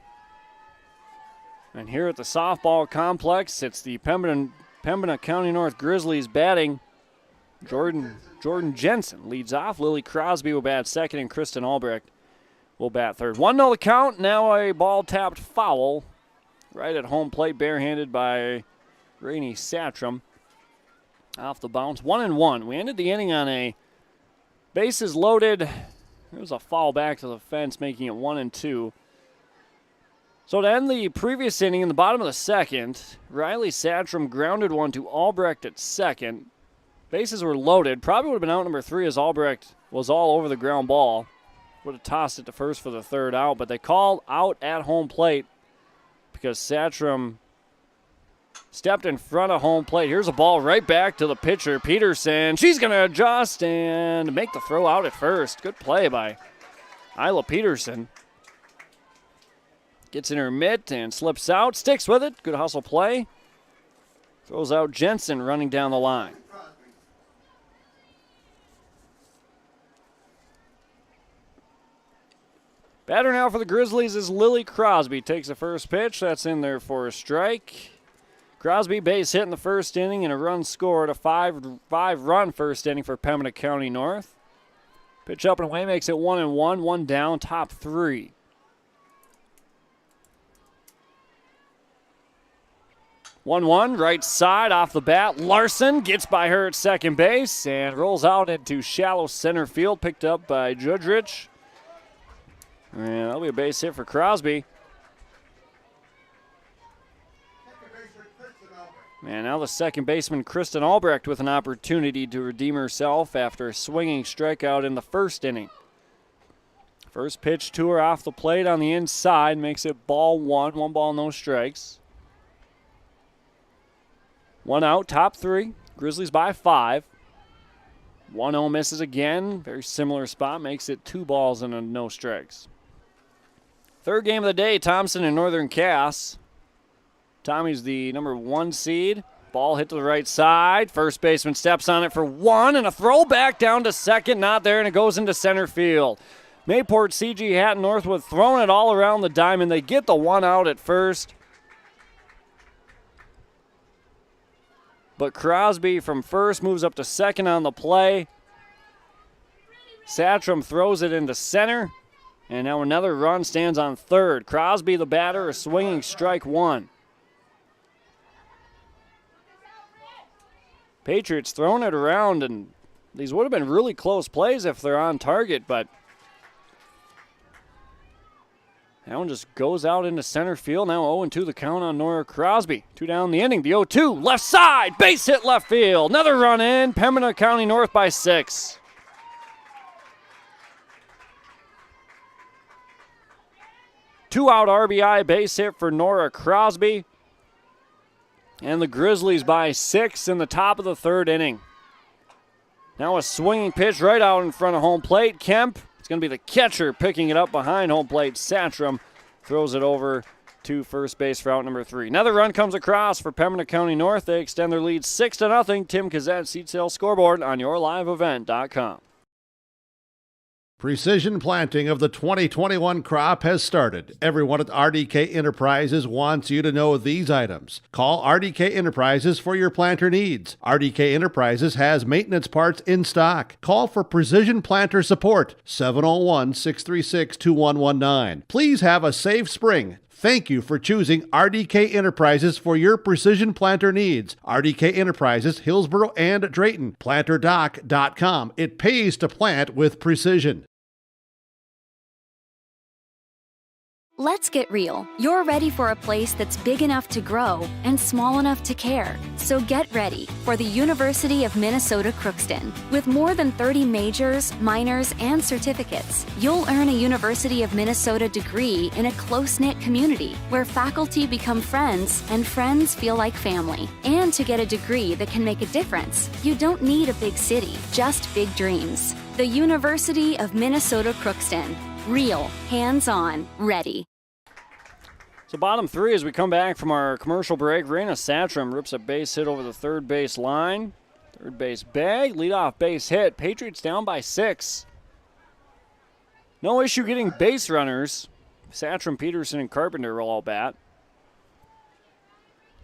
And here at the softball complex, it's the Pembina County North Grizzlies batting. Jordan Jensen leads off. Lily Crosby will bat second, and Kristen Albrecht will bat third. 1-0 the count. Now a ball tapped foul right at home plate, barehanded by Rainey Satcham. Off the bounce, 1-1. We ended the inning on a bases loaded. There was a foul back to the fence, making it 1-2. So to end the previous inning, in the bottom of the second, Riley Satcham grounded one to Albrecht at second. Bases were loaded. Probably would have been out number 3 as Albrecht was all over the ground ball. Would have tossed it to first for the third out, but they called out at home plate because Satcham stepped in front of home plate. Here's a ball right back to the pitcher, Peterson. She's going to adjust and make the throw out at first. Good play by Isla Peterson. Gets in her mitt and slips out. Sticks with it. Good hustle play. Throws out Jensen running down the line. Batter now for the Grizzlies is Lily Crosby. Takes the first pitch. That's in there for a strike. Crosby base hit in the first inning and a run scored. A five-run first inning for Pembina County North. Pitch up and away makes it 1-1. One down, top 3. 1-1, right side off the bat. Larson gets by her at second base and rolls out into shallow center field. Picked up by Judrich. And that'll be a base hit for Crosby. And now the second baseman, Kristen Albrecht, with an opportunity to redeem herself after a swinging strikeout in the first inning. First pitch to her off the plate on the inside makes it ball 1. 1 ball, no strikes. 1 out, top 3. Grizzlies by 5. 1-0 misses again. Very similar spot. Makes it 2 balls and no strikes. Third game of the day, Thompson and Northern Cass. Tommy's the number 1 seed. Ball hit to the right side. First baseman steps on it for 1, and a throw back down to second. Not there, and it goes into center field. Mayport CG Hatton Northwood throwing it all around the diamond. They get the 1 out at first. But Crosby from first moves up to second on the play. Satcham throws it into center. And now another run stands on third. Crosby, the batter, is swinging strike 1. Patriots throwing it around, and these would have been really close plays if they're on target, but that one just goes out into center field. Now 0-2 the count on Nora Crosby. 2 down the inning. The 0-2, left side, base hit left field. Another run in. Pembina County North by 6. Two-out RBI base hit for Nora Crosby. And the Grizzlies by 6 in the top of the third inning. Now a swinging pitch right out in front of home plate. Kemp, it's going to be the catcher picking it up behind home plate. Satcham throws it over to first base for out number 3. Another run comes across for Pembina County North. They extend their lead 6-0. Tim Kazette, Seed Sales Scoreboard on yourliveevent.com. Precision planting of the 2021 crop has started. Everyone at RDK Enterprises wants you to know these items. Call RDK Enterprises for your planter needs. RDK Enterprises has maintenance parts in stock. Call for precision planter support, 701-636-2119. Please have a safe spring. Thank you for choosing RDK Enterprises for your precision planter needs. RDK Enterprises, Hillsboro and Drayton. PlanterDoc.com. It pays to plant with precision. Let's get real. You're ready for a place that's big enough to grow and small enough to care. So get ready for the University of Minnesota Crookston. With more than 30 majors, minors, and certificates, you'll earn a University of Minnesota degree in a close-knit community where faculty become friends and friends feel like family. And to get a degree that can make a difference, you don't need a big city, just big dreams. The University of Minnesota Crookston. Real, hands-on, ready. So bottom 3 as we come back from our commercial break. Raina Satcham rips a base hit over the third base line. Third base bag, leadoff base hit. Patriots down by 6. No issue getting base runners. Satcham, Peterson, and Carpenter will all bat.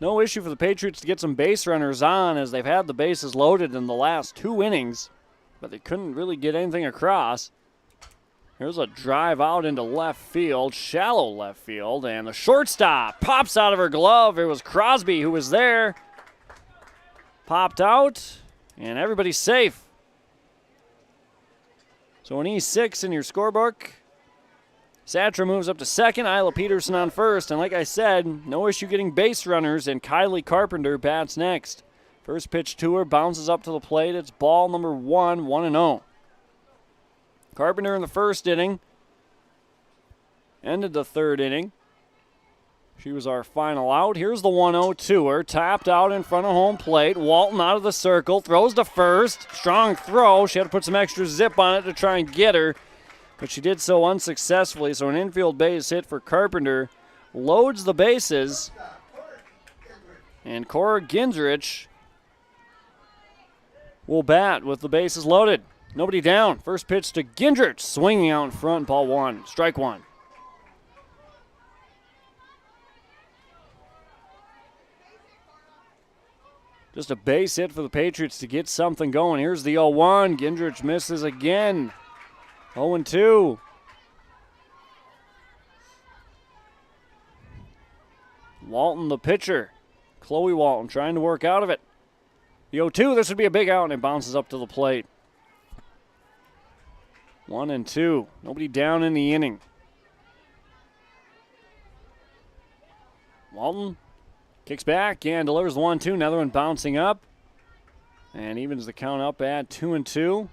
No issue for the Patriots to get some base runners on as they've had the bases loaded in the last 2 innings, but they couldn't really get anything across. Here's a drive out into left field, shallow left field, and the shortstop pops out of her glove. It was Crosby who was there. Popped out, and everybody's safe. So an E6 in your scorebook. Satra moves up to second, Isla Peterson on first, and like I said, no issue getting base runners, and Kylie Carpenter bats next. First pitch to her, bounces up to the plate. It's ball number 1, 1-0. Carpenter in the first inning. Ended the third inning. She was our final out. Here's the 1-0 to her. Tapped out in front of home plate. Walton out of the circle. Throws to first. Strong throw. She had to put some extra zip on it to try and get her, but she did so unsuccessfully. So an infield base hit for Carpenter. Loads the bases. And Cora Ginzrich will bat with the bases loaded. Nobody down. First pitch to Ginzrich. Swinging out in front. Ball 1. Strike 1. Just a base hit for the Patriots to get something going. Here's the 0-1. Ginzrich misses again. 0-2. Walton, the pitcher. Chloe Walton trying to work out of it. The 0-2, this would be a big out, and it bounces up to the plate. 1-2. Nobody down in the inning. Walton kicks back and delivers the 1-2. Another one bouncing up. And evens the count up at 2-2.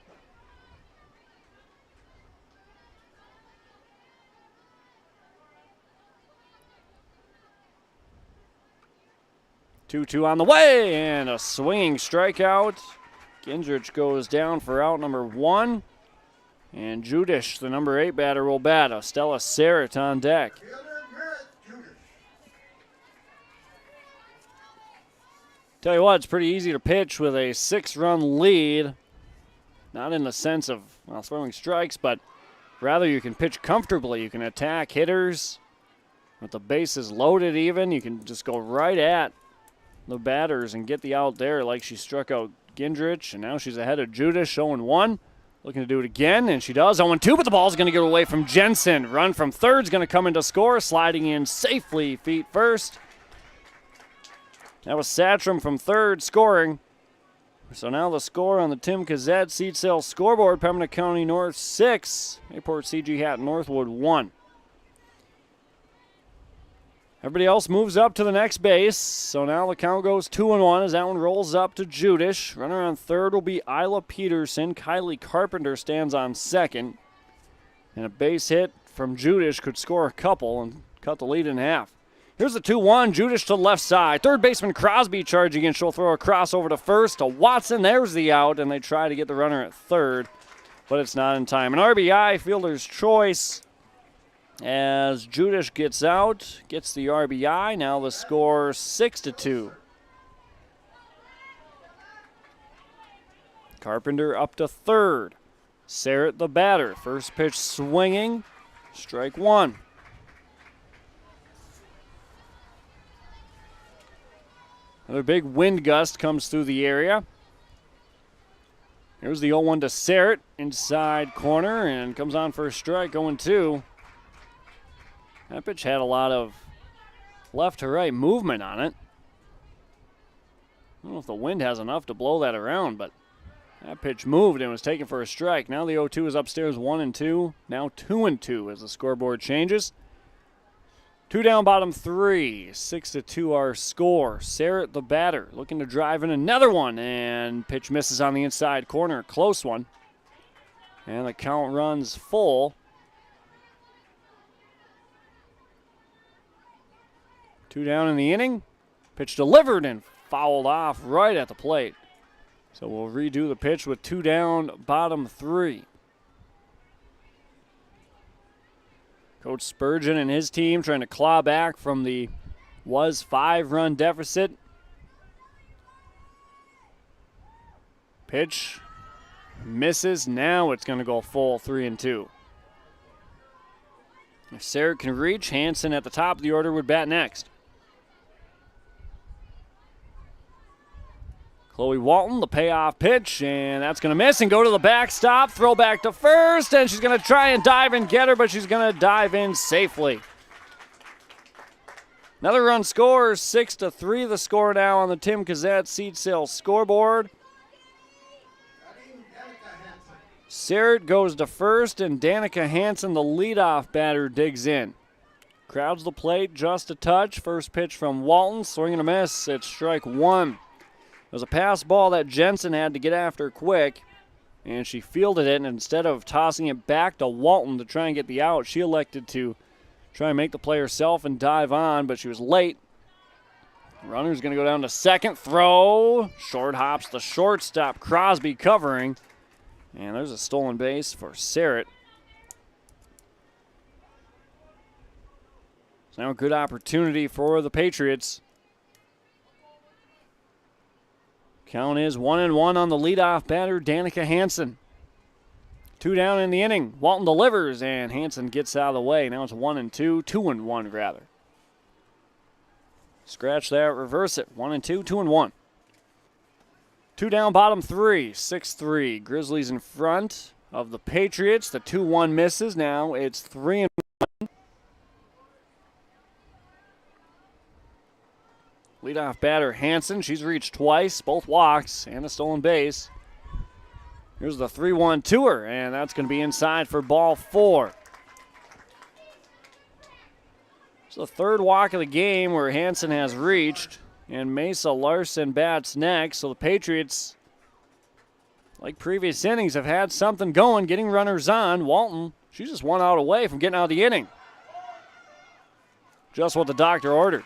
Two on the way, and a swinging strikeout. Ginzrich goes down for out number 1. And Judish, the number 8 batter, will bat. Stella Serrett on deck. Tell you what, it's pretty easy to pitch with a 6-run lead. Not in the sense of throwing strikes, but rather you can pitch comfortably. You can attack hitters with the bases loaded even. You can just go right at the batters and get the out there like she struck out Ginzrich. And now she's ahead of Judish, 0-1. Looking to do it again, and she does. 0-2, but the ball's going to get away from Jensen. Run from third's going to come into score, sliding in safely feet first. That was Satcham from third scoring. So now the score on the Tim Kazet seed sale scoreboard, Pembina County North 6, Mayport CG Hatton Northwood 1. Everybody else moves up to the next base. So now the count goes 2-1 as that one rolls up to Judish. Runner on third will be Isla Peterson. Kylie Carpenter stands on second. And a base hit from Judish could score a couple and cut the lead in half. Here's the 2-1. Judish to the left side. Third baseman Crosby charging in. She'll throw a cross over to first to Watson. There's the out, and they try to get the runner at third, but it's not in time. An RBI, fielder's choice. As Judish gets out, gets the RBI. Now the score 6-2. Carpenter up to third. Serrett the batter. First pitch swinging. Strike 1. Another big wind gust comes through the area. Here's the 0-1 to Serrett. Inside corner and comes on for a strike. 0-2. That pitch had a lot of left to right movement on it. I don't know if the wind has enough to blow that around, but that pitch moved and was taken for a strike. Now the 0-2 is upstairs, 1-2. Now 2-2 as the scoreboard changes. 2 down, bottom 3. 6-2 our score. Serrett the batter looking to drive in another one, and pitch misses on the inside corner. Close one. And the count runs full. 2 down in the inning. Pitch delivered and fouled off right at the plate. So we'll redo the pitch with 2 down, bottom 3. Coach Spurgeon and his team trying to claw back from the 5-run deficit. Pitch misses. Now it's going to go full 3-2. If Sarah can reach, Hansen at the top of the order would bat next. Chloe Walton, the payoff pitch, and that's going to miss and go to the backstop. Throw back to first, and she's going to try and dive and get her, but she's going to dive in safely. Another run scores, 6-3 the score now on the Tim Kazat seed sale scoreboard. Sarah goes to first, and Danica Hansen, the leadoff batter, digs in. Crowds the plate just a touch. First pitch from Walton, swing and a miss. It's strike one. It was a pass ball that Jensen had to get after quick, and she fielded it, and instead of tossing it back to Walton to try and get the out, she elected to try and make the play herself and dive on, but she was late. Runner's going to go down to second. Throw. Short hops the shortstop. Crosby covering. And there's a stolen base for Sarrett. So now a good opportunity for the Patriots. Count is 1-1 on the leadoff batter, Danica Hansen. 2 down in the inning. Walton delivers, and Hansen gets out of the way. Now it's 1-2, 2-1 rather. Scratch that, reverse it. 1-2, 2-1. 2 down, bottom 3, 6-3. Grizzlies in front of the Patriots. The 2-1 misses. Now it's 3-1. Leadoff batter Hansen. She's reached twice, both walks, and a stolen base. Here's the 3-1 to her, and that's going to be inside for ball 4. It's the third walk of the game where Hansen has reached, and Mesa Larson bats next. So the Patriots, like previous innings, have had something going, getting runners on. Walton, she's just 1 out away from getting out of the inning. Just what the doctor ordered.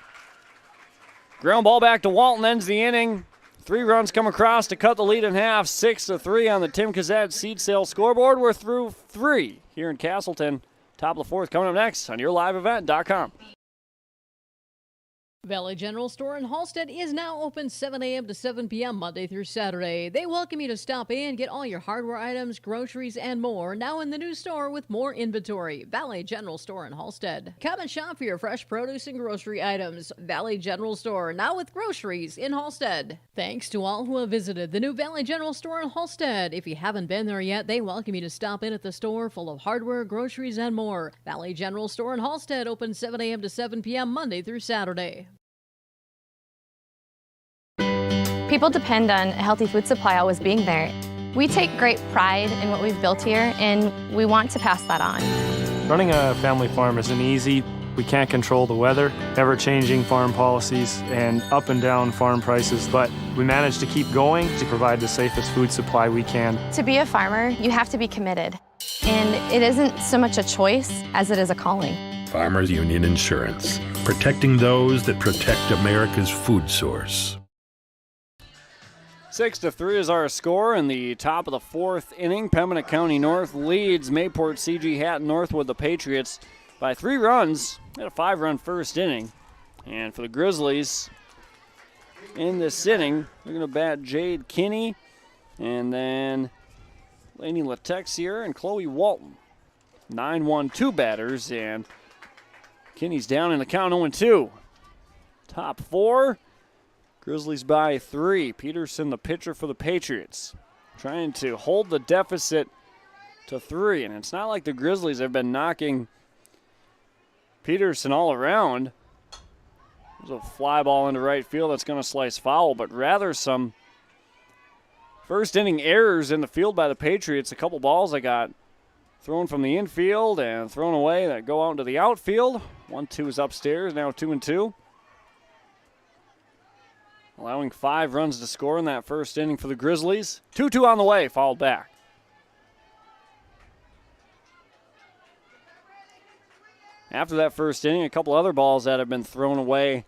Ground ball back to Walton, ends the inning. 3 runs come across to cut the lead in half. 6-3 on the Tim Kazat seed sale scoreboard. We're through 3 here in Castleton. Top of the 4th coming up next on YourLiveEvent.com. Valley General Store in Halstead is now open 7 a.m. to 7 p.m. Monday through Saturday. They welcome you to stop in, get all your hardware items, groceries, and more now in the new store with more inventory. Valley General Store in Halstead. Come and shop for your fresh produce and grocery items. Valley General Store, now with groceries in Halstead. Thanks to all who have visited the new Valley General Store in Halstead. If you haven't been there yet, they welcome you to stop in at the store full of hardware, groceries, and more. Valley General Store in Halstead, open 7 a.m. to 7 p.m. Monday through Saturday. People depend on a healthy food supply always being there. We take great pride in what we've built here, and we want to pass that on. Running a family farm isn't easy. We can't control the weather, ever-changing farm policies, and up and down farm prices, but we manage to keep going to provide the safest food supply we can. To be a farmer, you have to be committed, and it isn't so much a choice as it is a calling. Farmers Union Insurance, protecting those that protect America's food source. 6-3 is our score in the top of the 4th inning. Pembina County North leads Mayport CG Hatton Northwood, the Patriots, by 3 runs. They had a 5-run first inning. And for the Grizzlies, in this inning, they're going to bat Jade Kinney and then Lainey Latexier and Chloe Walton. 9-1-2 batters, and Kinney's down in the count 0-2. Top 4. Grizzlies by 3. Peterson, the pitcher for the Patriots, trying to hold the deficit to 3. And it's not like the Grizzlies have been knocking Peterson all around. There's a fly ball into right field that's going to slice foul, but rather some first inning errors in the field by the Patriots. A couple balls that got thrown from the infield and thrown away that go out into the outfield. 1-2 is upstairs, now 2-2. Allowing 5 runs to score in that first inning for the Grizzlies. 2-2 on the way, fouled back. After that first inning, a couple other balls that have been thrown away.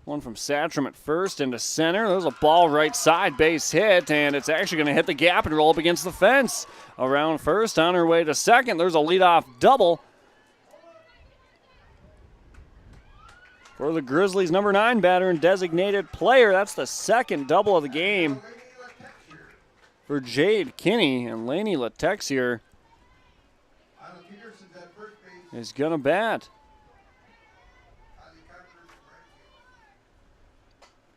One from Satcham at first into center. There's a ball right side, base hit, and it's actually going to hit the gap and roll up against the fence. Around first, on her way to second. There's a leadoff double for the Grizzlies' number 9 batter and designated player. That's the second double of the game for Jade Kinney, and Lainey Latexier is going to bat.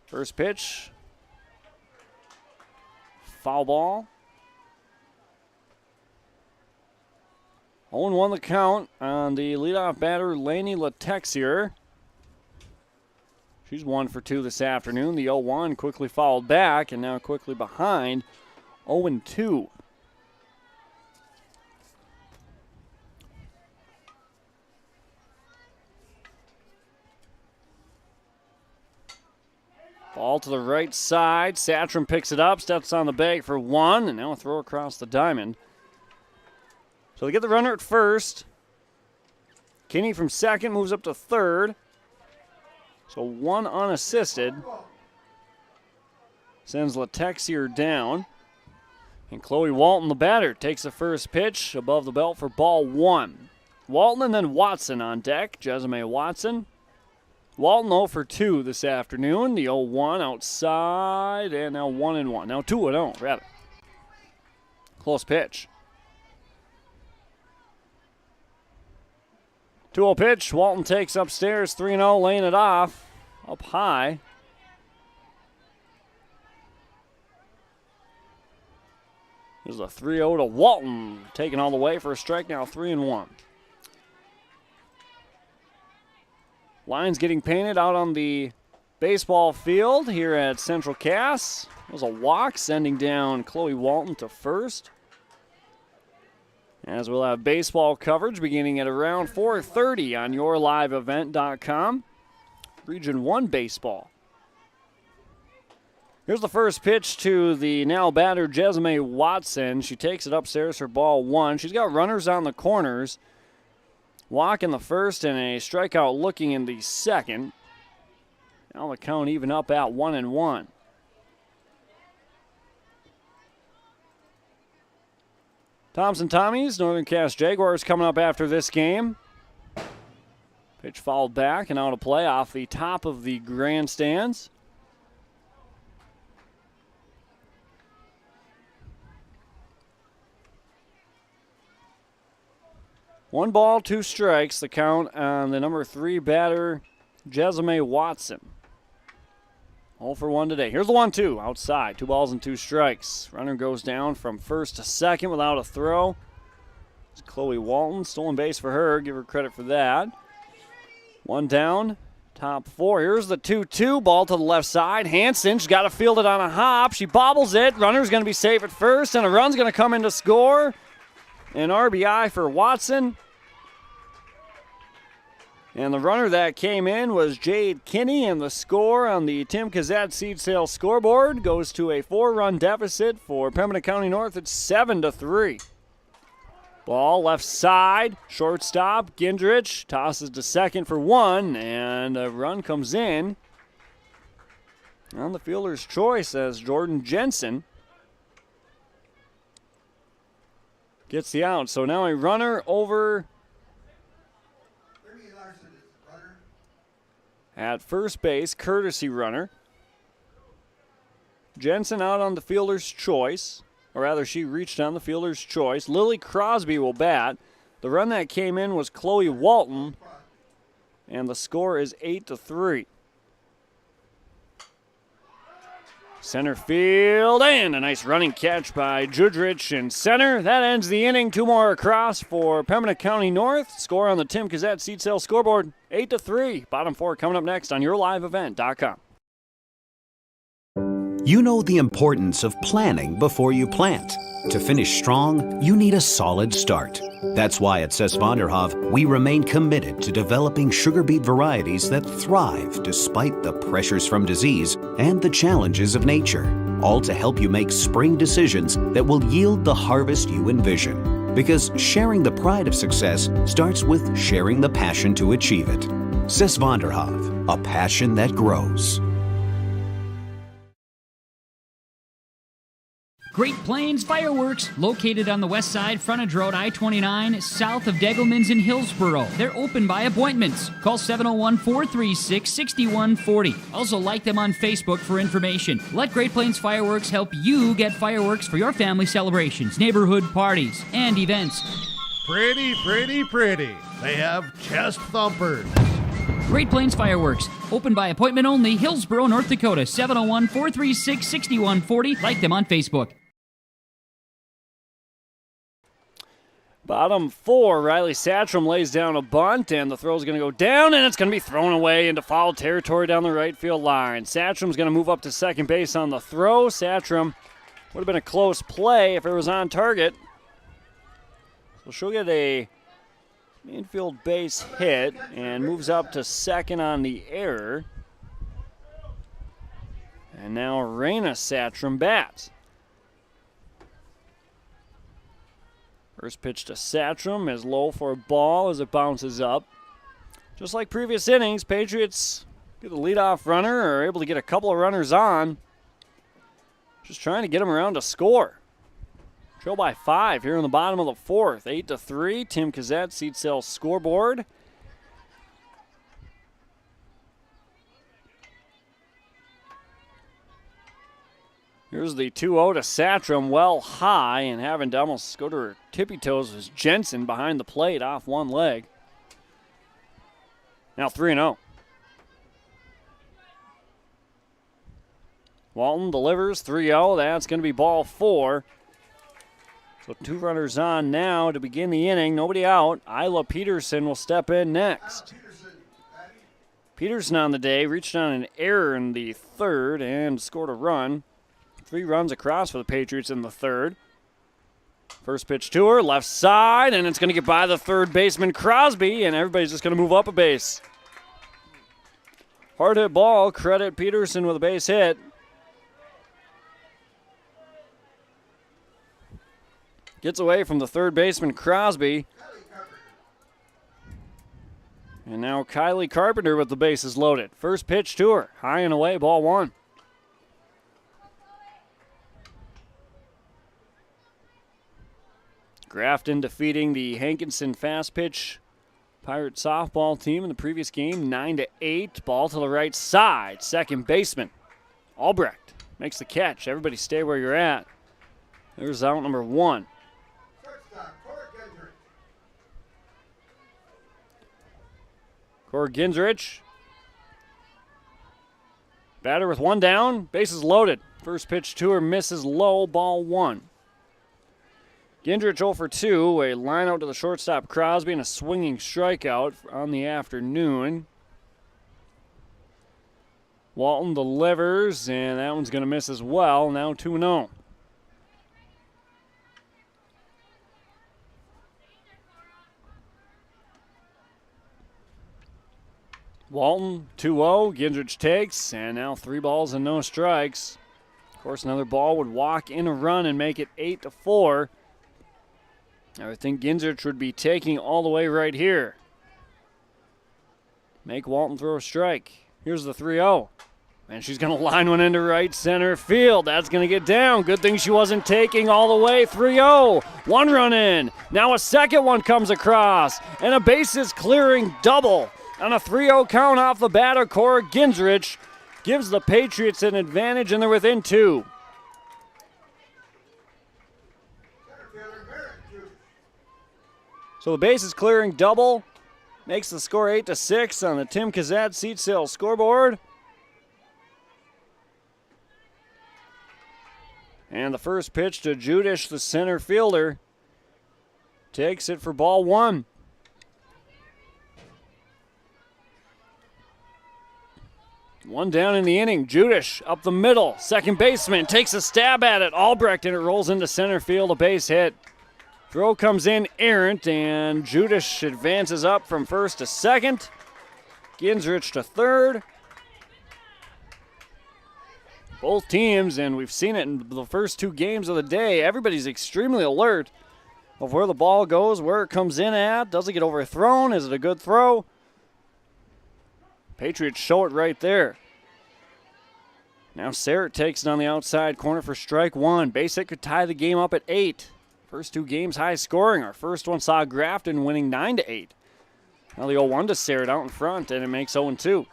First pitch, foul ball. 0-1 the count on the leadoff batter, Lainey Latexier. She's 1 for 2 this afternoon. The 0-1 quickly fouled back and now quickly behind 0-2. Ball to the right side. Satcham picks it up, steps on the bag for 1, and now a throw across the diamond. So they get the runner at first. Kinney from second moves up to third. So 1 unassisted. Sends Latexier down. And Chloe Walton, the batter, takes the first pitch above the belt for ball 1. Walton and then Watson on deck. Jessamay Watson. Walton 0 for 2 this afternoon. The 0-1 outside, and now 1-1. Now 2-0, rather. Close pitch. 2-0 pitch. Walton takes upstairs, 3-0, laying it off. Up high. There's a 3-0 to Walton. Taken all the way for a strike, now 3-1. Lines getting painted out on the baseball field here at Central Cass. There's a walk sending down Chloe Walton to first. As we'll have baseball coverage beginning at around 4:30 on yourliveevent.com. Region 1 baseball. Here's the first pitch to the now batter Jessamay Watson. She takes it upstairs for ball 1. She's got runners on the corners. Walk in the first and a strikeout looking in the second. Now the count even up at 1-1. Thompson Tommies, Northern Cass Jaguars coming up after this game. Pitch fouled back and out of play off the top of the grandstands. One ball, 2 strikes, the count on the number 3 batter, Jessamay Watson. 0 for 1 today. Here's the 1-2 outside. 2 balls and 2 strikes. Runner goes down from first to second without a throw. It's Chloe Walton. Stolen base for her. Give her credit for that. 1 down. Top 4. Here's the 2-2. Ball to the left side. Hansen, she's got to field it on a hop. She bobbles it. Runner's going to be safe at first, and a run's going to come in to score. An RBI for Watson. And the runner that came in was Jade Kinney, and the score on the Tim Kazat seed sale scoreboard goes to a 4-run deficit for Pembina County North. It's 7-3. Ball left side, shortstop, Gindrich tosses to second for 1, and a run comes in on the fielder's choice as Jordan Jensen gets the out. So now a runner over at first base, courtesy runner. Jensen out on the fielder's choice, or rather she reached on the fielder's choice. Lily Crosby will bat. The run that came in was Chloe Walton, and the score is 8-3. Center field, and a nice running catch by Judrich in center. That ends the inning. 2 more across for Pembina County North. Score on the Tim Kazat seed sale scoreboard, 8-3. Bottom 4 coming up next on yourliveevent.com. You know the importance of planning before you plant. To finish strong, you need a solid start. That's why at Cess Vonderhoff, we remain committed to developing sugar beet varieties that thrive despite the pressures from disease and the challenges of nature, all to help you make spring decisions that will yield the harvest you envision. Because sharing the pride of success starts with sharing the passion to achieve it. Cess Vonderhoff, a passion that grows. Great Plains Fireworks, located on the west side, frontage road I-29, south of Degelman's in Hillsboro. They're open by appointments. Call 701-436-6140. Also like them on Facebook for information. Let Great Plains Fireworks help you get fireworks for your family celebrations, neighborhood parties, and events. Pretty, pretty, pretty. They have chest thumpers. Great Plains Fireworks, open by appointment only, Hillsboro, North Dakota, 701-436-6140. Like them on Facebook. Bottom 4, Riley Satcham lays down a bunt, and the throw's going to go down, and it's going to be thrown away into foul territory down the right field line. Satcham's going to move up to second base on the throw. Satcham would have been a close play if it was on target. So she'll get a infield base hit and moves up to second on the error. And now Raina Satcham bats. First pitch to Satcham is low for a ball as it bounces up. Just like previous innings, Patriots get the leadoff runner, or are able to get a couple of runners on. Just trying to get them around to score. Trail by 5 here in the bottom of the 4th. 8-3. Tim Kazette, Seed Sales scoreboard. Here's the 2-0 to Satcham, well high, and having to almost go to her tippy toes was Jensen behind the plate off one leg. Now 3-0. Walton delivers 3-0. That's going to be ball 4. So 2 runners on now to begin the inning. Nobody out. Isla Peterson will step in next. Peterson on the day reached on an error in the 3rd and scored a run. 3 runs across for the Patriots in the 3rd. First pitch to her, left side, and it's going to get by the third baseman Crosby, and everybody's just going to move up a base. Hard hit ball, credit Peterson with a base hit. Gets away from the third baseman Crosby. And now Kylie Carpenter with the bases loaded. First pitch to her, high and away, ball 1. Grafton defeating the Hankinson fast pitch Pirate softball team in the previous game, 9-8. Ball to the right side. Second baseman Albrecht makes the catch. Everybody stay where you're at. There's out number 1. Cora Ginzrich. Batter with 1 down. Bases loaded. First pitch to her misses low. Ball 1. Gingrich 0 for 2, a line out to the shortstop Crosby and a swinging strikeout on the afternoon. Walton delivers, and that one's going to miss as well. Now 2-0. Walton 2-0, Gingrich takes, and now 3 balls and no strikes. Of course, another ball would walk in a run and make it 8-4. I would think Ginzerich would be taking all the way right here. Make Walton throw a strike. Here's the 3-0. And she's going to line one into right center field. That's going to get down. Good thing she wasn't taking all the way. 3-0. 1 run in. Now a second one comes across. And a bases clearing double. On a 3-0 count off the bat of Cora Ginzerich. Gives the Patriots an advantage, and they're within 2. So the bases clearing double makes the score 8-6 on the Tim Kazat Seat Sales scoreboard. And the first pitch to Judish, the center fielder, takes it for ball 1. One down in the inning. Judish up the middle. Second baseman takes a stab at it. Albrecht, and it rolls into center field, a base hit. Throw comes in errant, and Judish advances up from first to second. Ginzrich to third. Both teams, and we've seen it in the first 2 games of the day, everybody's extremely alert of where the ball goes, where it comes in at. Does it get overthrown? Is it a good throw? Patriots show it right there. Now Sarrett takes it on the outside corner for strike one. Base hit could tie the game up at 8. First two games high scoring. Our first one saw Grafton winning 9-8. Now the 0-1 to Sarrett out in front, and it makes 0-2.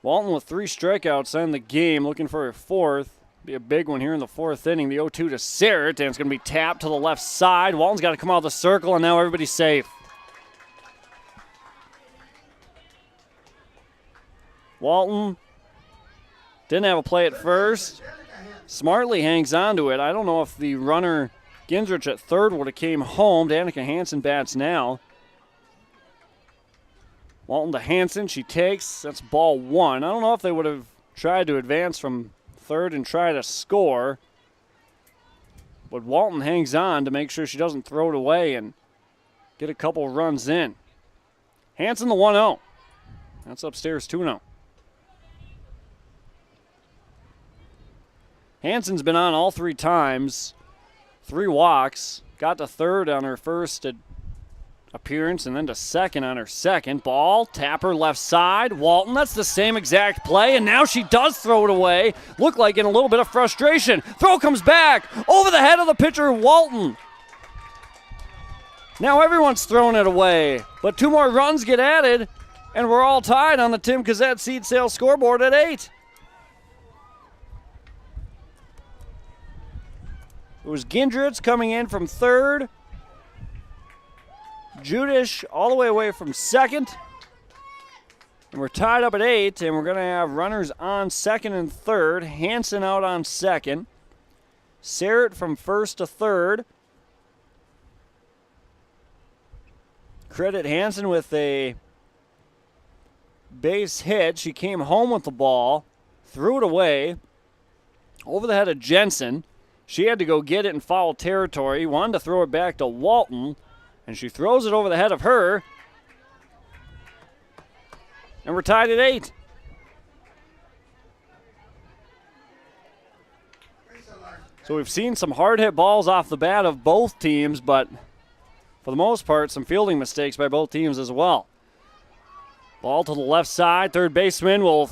Walton with 3 strikeouts in the game, looking for a fourth. Be a big one here in the fourth inning. The 0-2 to Sarrett, and it's going to be tapped to the left side. Walton's got to come out of the circle, and now everybody's safe. Walton didn't have a play at first. Smartly hangs on to it. I don't know if the runner Ginzrich at third would have came home. Danica Hansen bats now. Walton to Hansen. She takes. That's ball one. I don't know if they would have tried to advance from third and try to score. But Walton hangs on to make sure she doesn't throw it away and get a couple runs in. Hansen the 1-0. That's upstairs 2-0. Hansen's been on all 3 times. 3 walks. Got to third on her first appearance and then to second on her second. Ball, tapper left side. Walton, that's the same exact play, and now she does throw it away. Looked like in a little bit of frustration. Throw comes back over the head of the pitcher, Walton. Now everyone's throwing it away, but 2 more runs get added, and we're all tied on the Tim Cassette seed sales scoreboard at 8. It was Gingeritz coming in from third. Judish all the way away from second. And we're tied up at 8, and we're going to have runners on second and third. Hansen out on second. Sarrett from first to third. Credit Hansen with a base hit. She came home with the ball, threw it away over the head of Jensen. She had to go get it in foul territory, wanted to throw it back to Walton, and she throws it over the head of her. And we're tied at 8. So we've seen some hard hit balls off the bat of both teams, but for the most part, some fielding mistakes by both teams as well. Ball to the left side. Third baseman will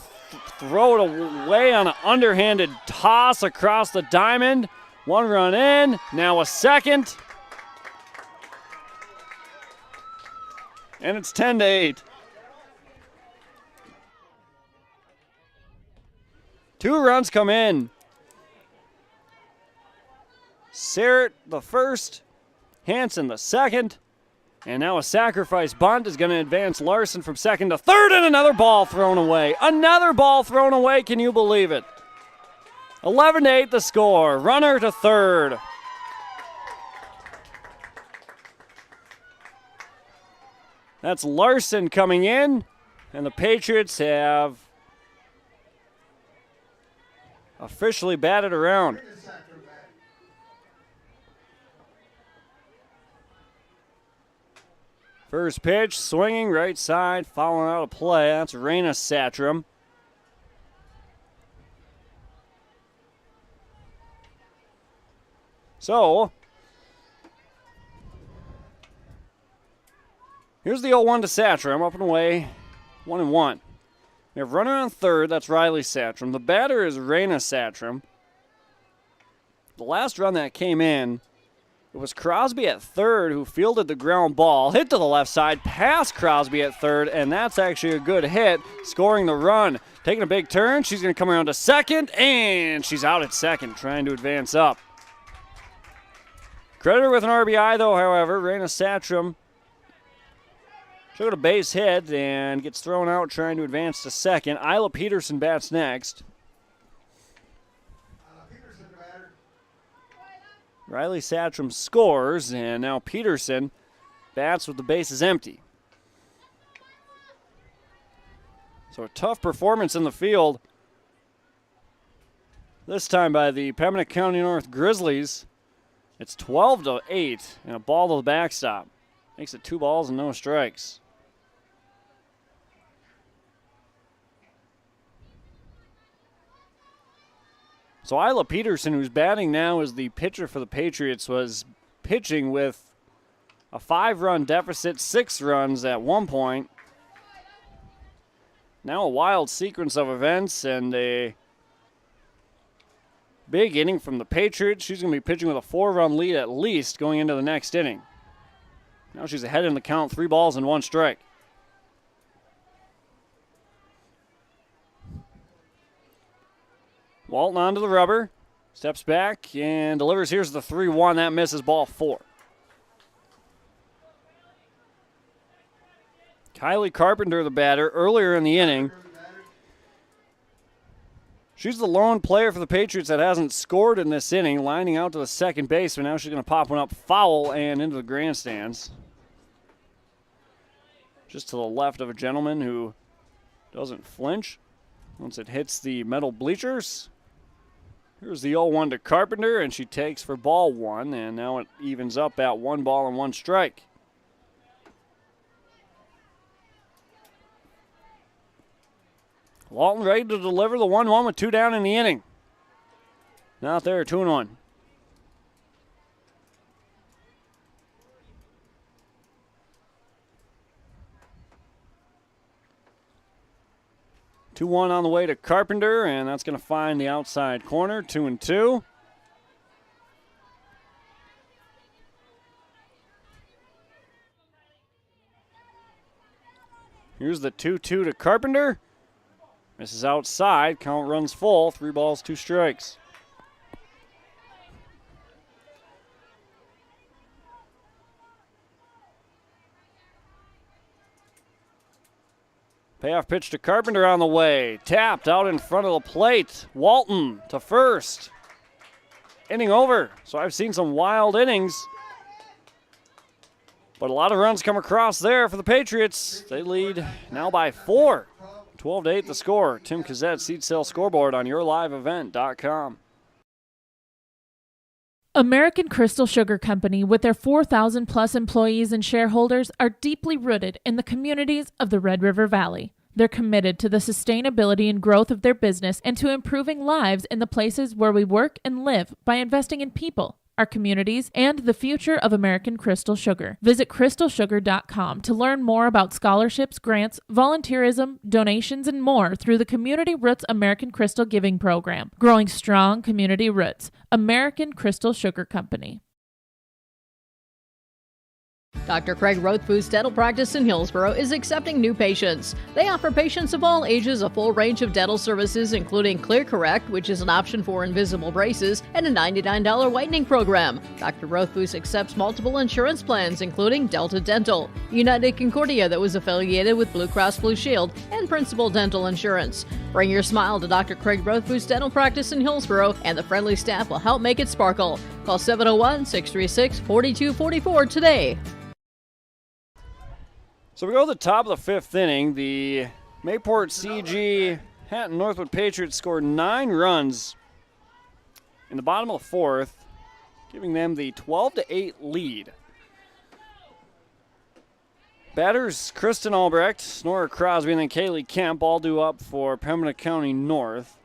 throw it away on an underhanded toss across the diamond. 1 run in, now a second. And it's 10-8. 2 runs come in. Sarrett the first, Hansen the second. And now a sacrifice bunt is going to advance Larson from second to third, and another ball thrown away. Another ball thrown away, can you believe it? 11-8 the score. Runner to third. That's Larson coming in, and the Patriots have officially batted around. First pitch, swinging right side, fouling out a play. That's Raina Satram. So, here's the 0-1 to Satram, up and away, 1-1. We have runner on third, that's Riley Satram. The batter is Raina Satram. The last run that came in, it was Crosby at third who fielded the ground ball, hit to the left side, past Crosby at third, and that's actually a good hit, scoring the run. Taking a big turn, she's going to come around to second, and she's out at second, trying to advance up. Creditor with an RBI, though, however, Raina Satram showed a base hit and gets thrown out trying to advance to second. Isla Peterson bats next. Riley Satram scores, and now Peterson bats with the bases empty. So a tough performance in the field. This time by the Pembina County North Grizzlies. It's 12-8 and a ball to the backstop. Makes it 2 balls and no strikes. So Isla Peterson, who's batting now as the pitcher for the Patriots, was pitching with a 5-run deficit, 6 runs at one point. Now a wild sequence of events and a big inning from the Patriots. She's going to be pitching with a 4-run lead at least going into the next inning. Now she's ahead in the count, 3 balls and 1 strike. Walton onto the rubber, steps back and delivers. Here's the 3-1. That misses, ball 4. Kylie Carpenter, the batter, earlier in the inning. She's the lone player for the Patriots that hasn't scored in this inning, lining out to the second base, but now she's going to pop one up foul and into the grandstands. Just to the left of a gentleman who doesn't flinch once it hits the metal bleachers. Here's the 0-1 to Carpenter, and she takes for ball 1, and now it evens up at 1 ball and 1 strike. Walton ready to deliver the 1-1 with 2 down in the inning. Not there, 2-1. Two-one on the way to Carpenter, and that's going to find the outside corner, 2-2. Here's the 2-2 to Carpenter. Misses outside, count runs full, 3 balls, 2 strikes. Payoff pitch to Carpenter on the way. Tapped out in front of the plate. Walton to first. Inning over. So I've seen some wild innings. But a lot of runs come across there for the Patriots. They lead now by 4. 12-8 the score. Tim Kazette, Seed Sale Scoreboard on YourLiveEvent.com. American Crystal Sugar Company, with their 4,000 plus employees and shareholders, are deeply rooted in the communities of the Red River Valley. They're committed to the sustainability and growth of their business and to improving lives in the places where we work and live by investing in people, our communities, and the future of American Crystal Sugar. Visit crystalsugar.com to learn more about scholarships, grants, volunteerism, donations, and more through the Community Roots American Crystal Giving Program. Growing strong community roots. American Crystal Sugar Company. Dr. Craig Rothfuss Dental Practice in Hillsborough is accepting new patients. They offer patients of all ages a full range of dental services, including Clear Correct, which is an option for invisible braces, and a $99 whitening program. Dr. Rothfuss accepts multiple insurance plans, including Delta Dental, United Concordia that was affiliated with Blue Cross Blue Shield, and Principal Dental Insurance. Bring your smile to Dr. Craig Rothfuss Dental Practice in Hillsborough, and the friendly staff will help make it sparkle. Call 701-636-4244 today. So we go to the top of the 5th inning. The Mayport CG Hatton Northwood Patriots scored 9 runs in the bottom of the 4th, giving them the 12-8 lead. Batters Kristen Albrecht, Nora Crosby, and then Kaylee Kemp all due up for Pembina County North.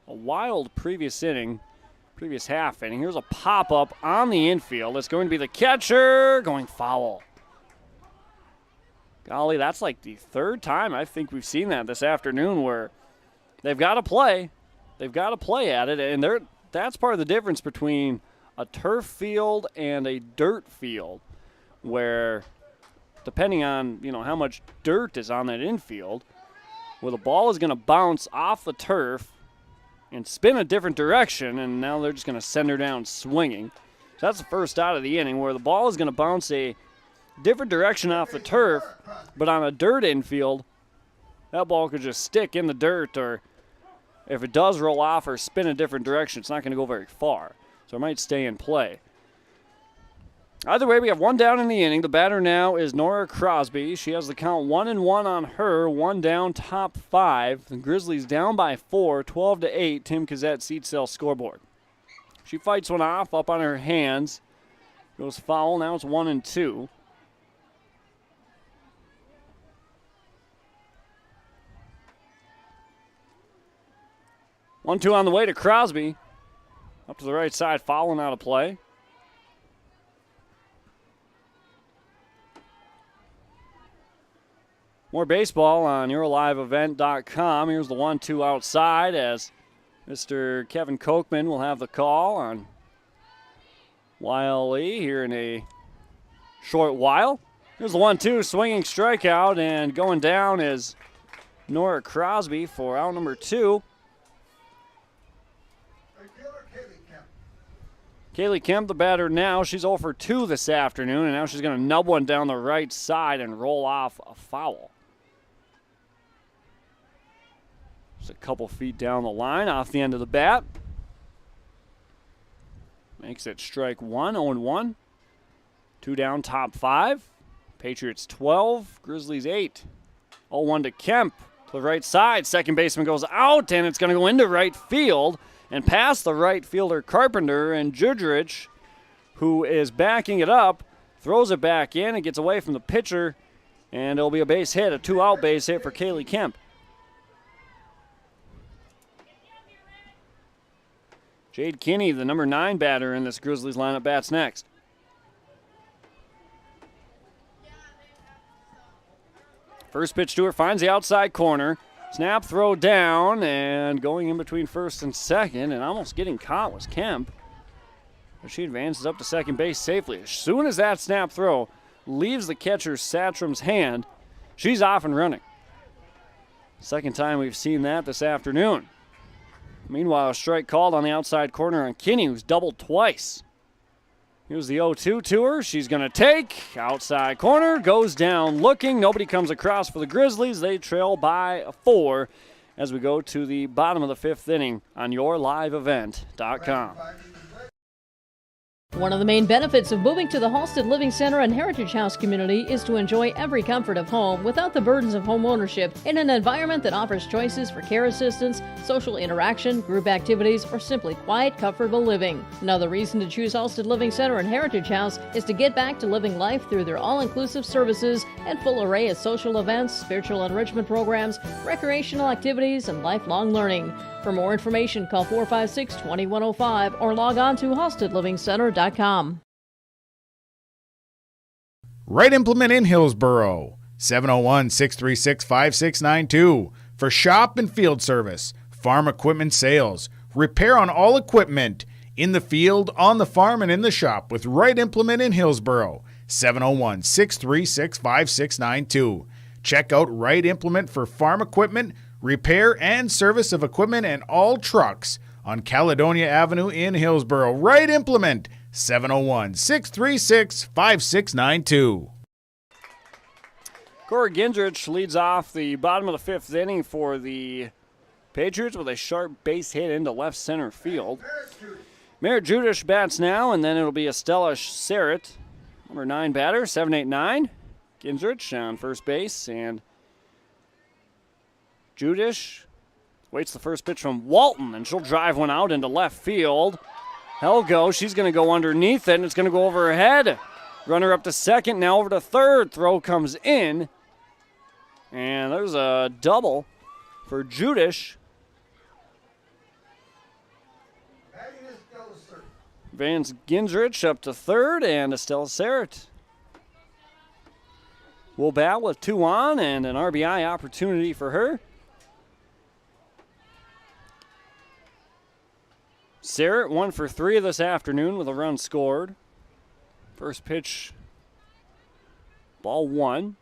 A wild previous half inning. Here's a pop-up on the infield. It's going to be the catcher going foul. Golly, that's like the 3rd time I think we've seen that this afternoon where they've got to play. They've got to play at it, and that's part of the difference between a turf field and a dirt field, where depending on how much dirt is on that infield, where the ball is going to bounce off the turf and spin a different direction, and now they're just going to send her down swinging. So that's the first out of the inning, where the ball is going to bounce a different direction off the turf, but on a dirt infield, that ball could just stick in the dirt, or if it does roll off or spin a different direction, it's not going to go very far. So it might stay in play. Either way, we have 1 down in the inning. The batter now is Nora Crosby. She has the count 1-1 on her, 1 down, top 5. The Grizzlies down by 4, 12-8. Tim Kazette, Seed Sale Scoreboard. She fights one off up on her hands. Goes foul. Now it's 1-2. 1-2 on the way to Crosby. Up to the right side, fouling out of play. More baseball on YourLiveEvent.com. Here's the 1-2 outside as Mr. Kevin Kochman will have the call on Wiley here in a short while. Here's the 1-2, swinging strikeout, and going down is Nora Crosby for out number 2. Kaylee Kemp, the batter now. She's 0 for 2 this afternoon, and now she's going to nub one down the right side and roll off a foul. Just a couple feet down the line off the end of the bat. Makes it strike 1, 0-1. 2 down, top 5. Patriots 12, Grizzlies 8. 0-1 to Kemp to the right side. Second baseman goes out, and it's going to go into right field and past the right fielder Carpenter, and Judrich, who is backing it up, throws it back in and gets away from the pitcher, and it'll be a base hit, a 2-out base hit for Kaylee Kemp. Jade Kinney, the number 9 batter in this Grizzlies lineup, bats next. First pitch to her, finds the outside corner. Snap, throw down, and going in between first and second, and almost getting caught was Kemp. But she advances up to second base safely. As soon as that snap throw leaves the catcher Satram's hand, she's off and running. Second time we've seen that this afternoon. Meanwhile, a strike called on the outside corner on Kinney, who's doubled twice. Here's the 0-2 to her. She's going to take. Outside corner. Goes down looking. Nobody comes across for the Grizzlies. They trail by 4 as we go to the bottom of the 5th inning on YourLiveEvent.com. One of the main benefits of moving to the Halstead Living Center and Heritage House community is to enjoy every comfort of home without the burdens of home ownership in an environment that offers choices for care assistance, social interaction, group activities, or simply quiet, comfortable living. Another reason to choose Halstead Living Center and Heritage House is to get back to living life through their all-inclusive services and full array of social events, spiritual enrichment programs, recreational activities, and lifelong learning. For more information, call 456-2105 or log on to halsteadlivingcenter.com. Right Implement in Hillsboro, 701-636-5692. For shop and field service, farm equipment sales, repair on all equipment, in the field, on the farm, and in the shop with Right Implement in Hillsboro, 701-636-5692. Check out Right Implement for farm equipment, repair and service of equipment and all trucks on Caledonia Avenue in Hillsboro. Right Implement, 701-636-5692. Cora Gendrich leads off the bottom of the 5th inning for the Patriots with a sharp base hit into left center field. Merritt Judish bats now, and then it'll be Estella Serrett, number 9 batter, 7-8-9. Gendrich on first base, and Judish waits the first pitch from Walton, and she'll drive one out into left field. Helgo, she's going to go underneath it, and it's going to go over her head. Runner up to second, now over to third. Throw comes in, and there's a double for Judish. Vance Gendrich up to third, and Estelle Serrett will bat with 2 on, and an RBI opportunity for her. Serrett 1 for 3 this afternoon with a run scored. First pitch, ball 1.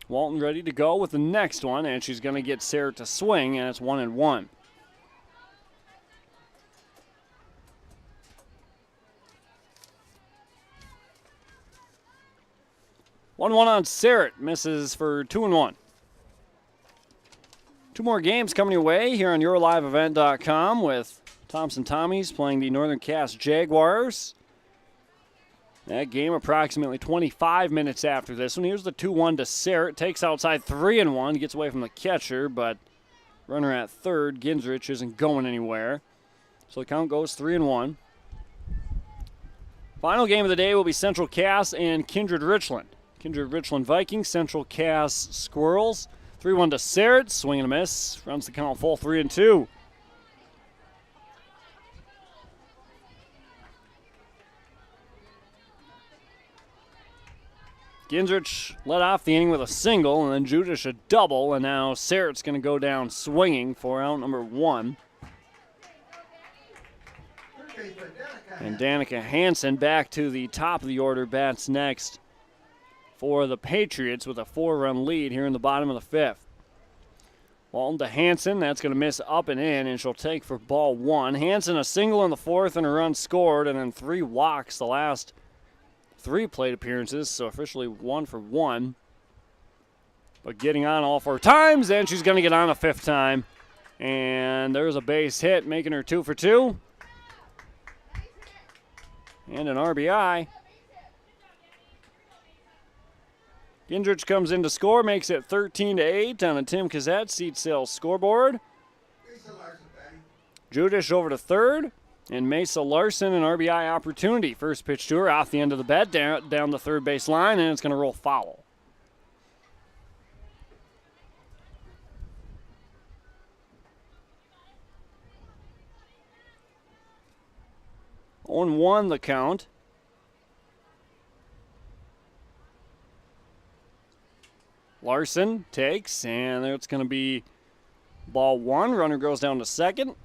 Walton ready to go with the next one, and she's going to get Serrett to swing, and it's 1-1. One on Serrett, misses for 2-1. 2 more games coming your way here on YourLiveEvent.com with Thompson Tommies playing the Northern Cass Jaguars. That game approximately 25 minutes after this one. Here's the 2-1 to Serrett. Takes outside 3-1. Gets away from the catcher, but runner at third, Gendrich, isn't going anywhere. So the count goes 3-1. Final game of the day will be Central Cass and Kindred Richland. Kindred Richland Vikings, Central Cass Squirrels. 3-1 to Serrett. Swing and a miss. Runs the count full 3-2. Gingrich led off the inning with a single, and then Judish a double, and now Sarrett's going to go down swinging for out number 1. And Danica Hansen back to the top of the order, bats next for the Patriots with a 4-run lead here in the bottom of the 5th. Walton to Hansen, that's going to miss up and in, and she'll take for ball 1. Hansen a single in the 4th and a run scored, and then 3 walks the last 3 plate appearances, so officially 1 for 1. But getting on all 4 times, and she's going to get on a 5th time. And there's a base hit, making her 2 for 2. And an RBI. Gingrich comes in to score, makes it 13-8 on a Tim Kazat seat sale scoreboard. Judish over to third, and Mesa Larson an RBI opportunity. First pitch to her off the end of the bat, down the third base line, and it's going to roll foul. On 1 the count. Larson takes, and it's going to be ball 1. Runner goes down to second.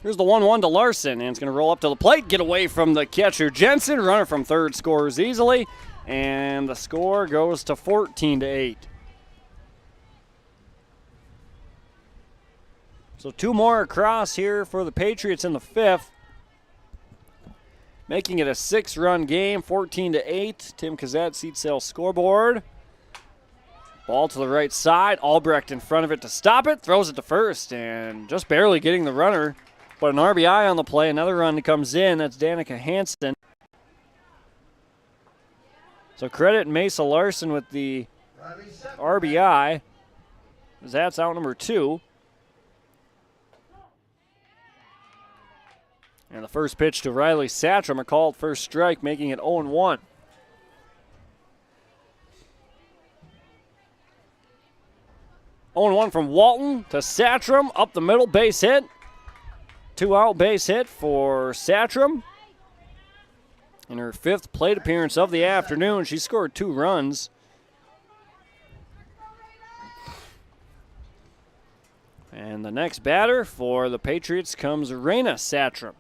Here's the 1-1 to Larson, and it's going to roll up to the plate, get away from the catcher Jensen. Runner from third scores easily, and the score goes to 14-8. So 2 more across here for the Patriots in the 5th. Making it a 6-run game, 14-8. Tim Kazat seat sale scoreboard. Ball to the right side. Albrecht in front of it to stop it. Throws it to first and just barely getting the runner. But an RBI on the play. Another run comes in. That's Danica Hansen. So credit Mesa Larson with the RBI. That's out number 2. And the first pitch to Riley Satcham, a called first strike, making it 0-1. One from Walton to Satcham, up the middle, base hit. 2-out base hit for Satcham. In her 5th plate appearance of the afternoon, she scored 2 runs. And the next batter for the Patriots comes Raina Satcham,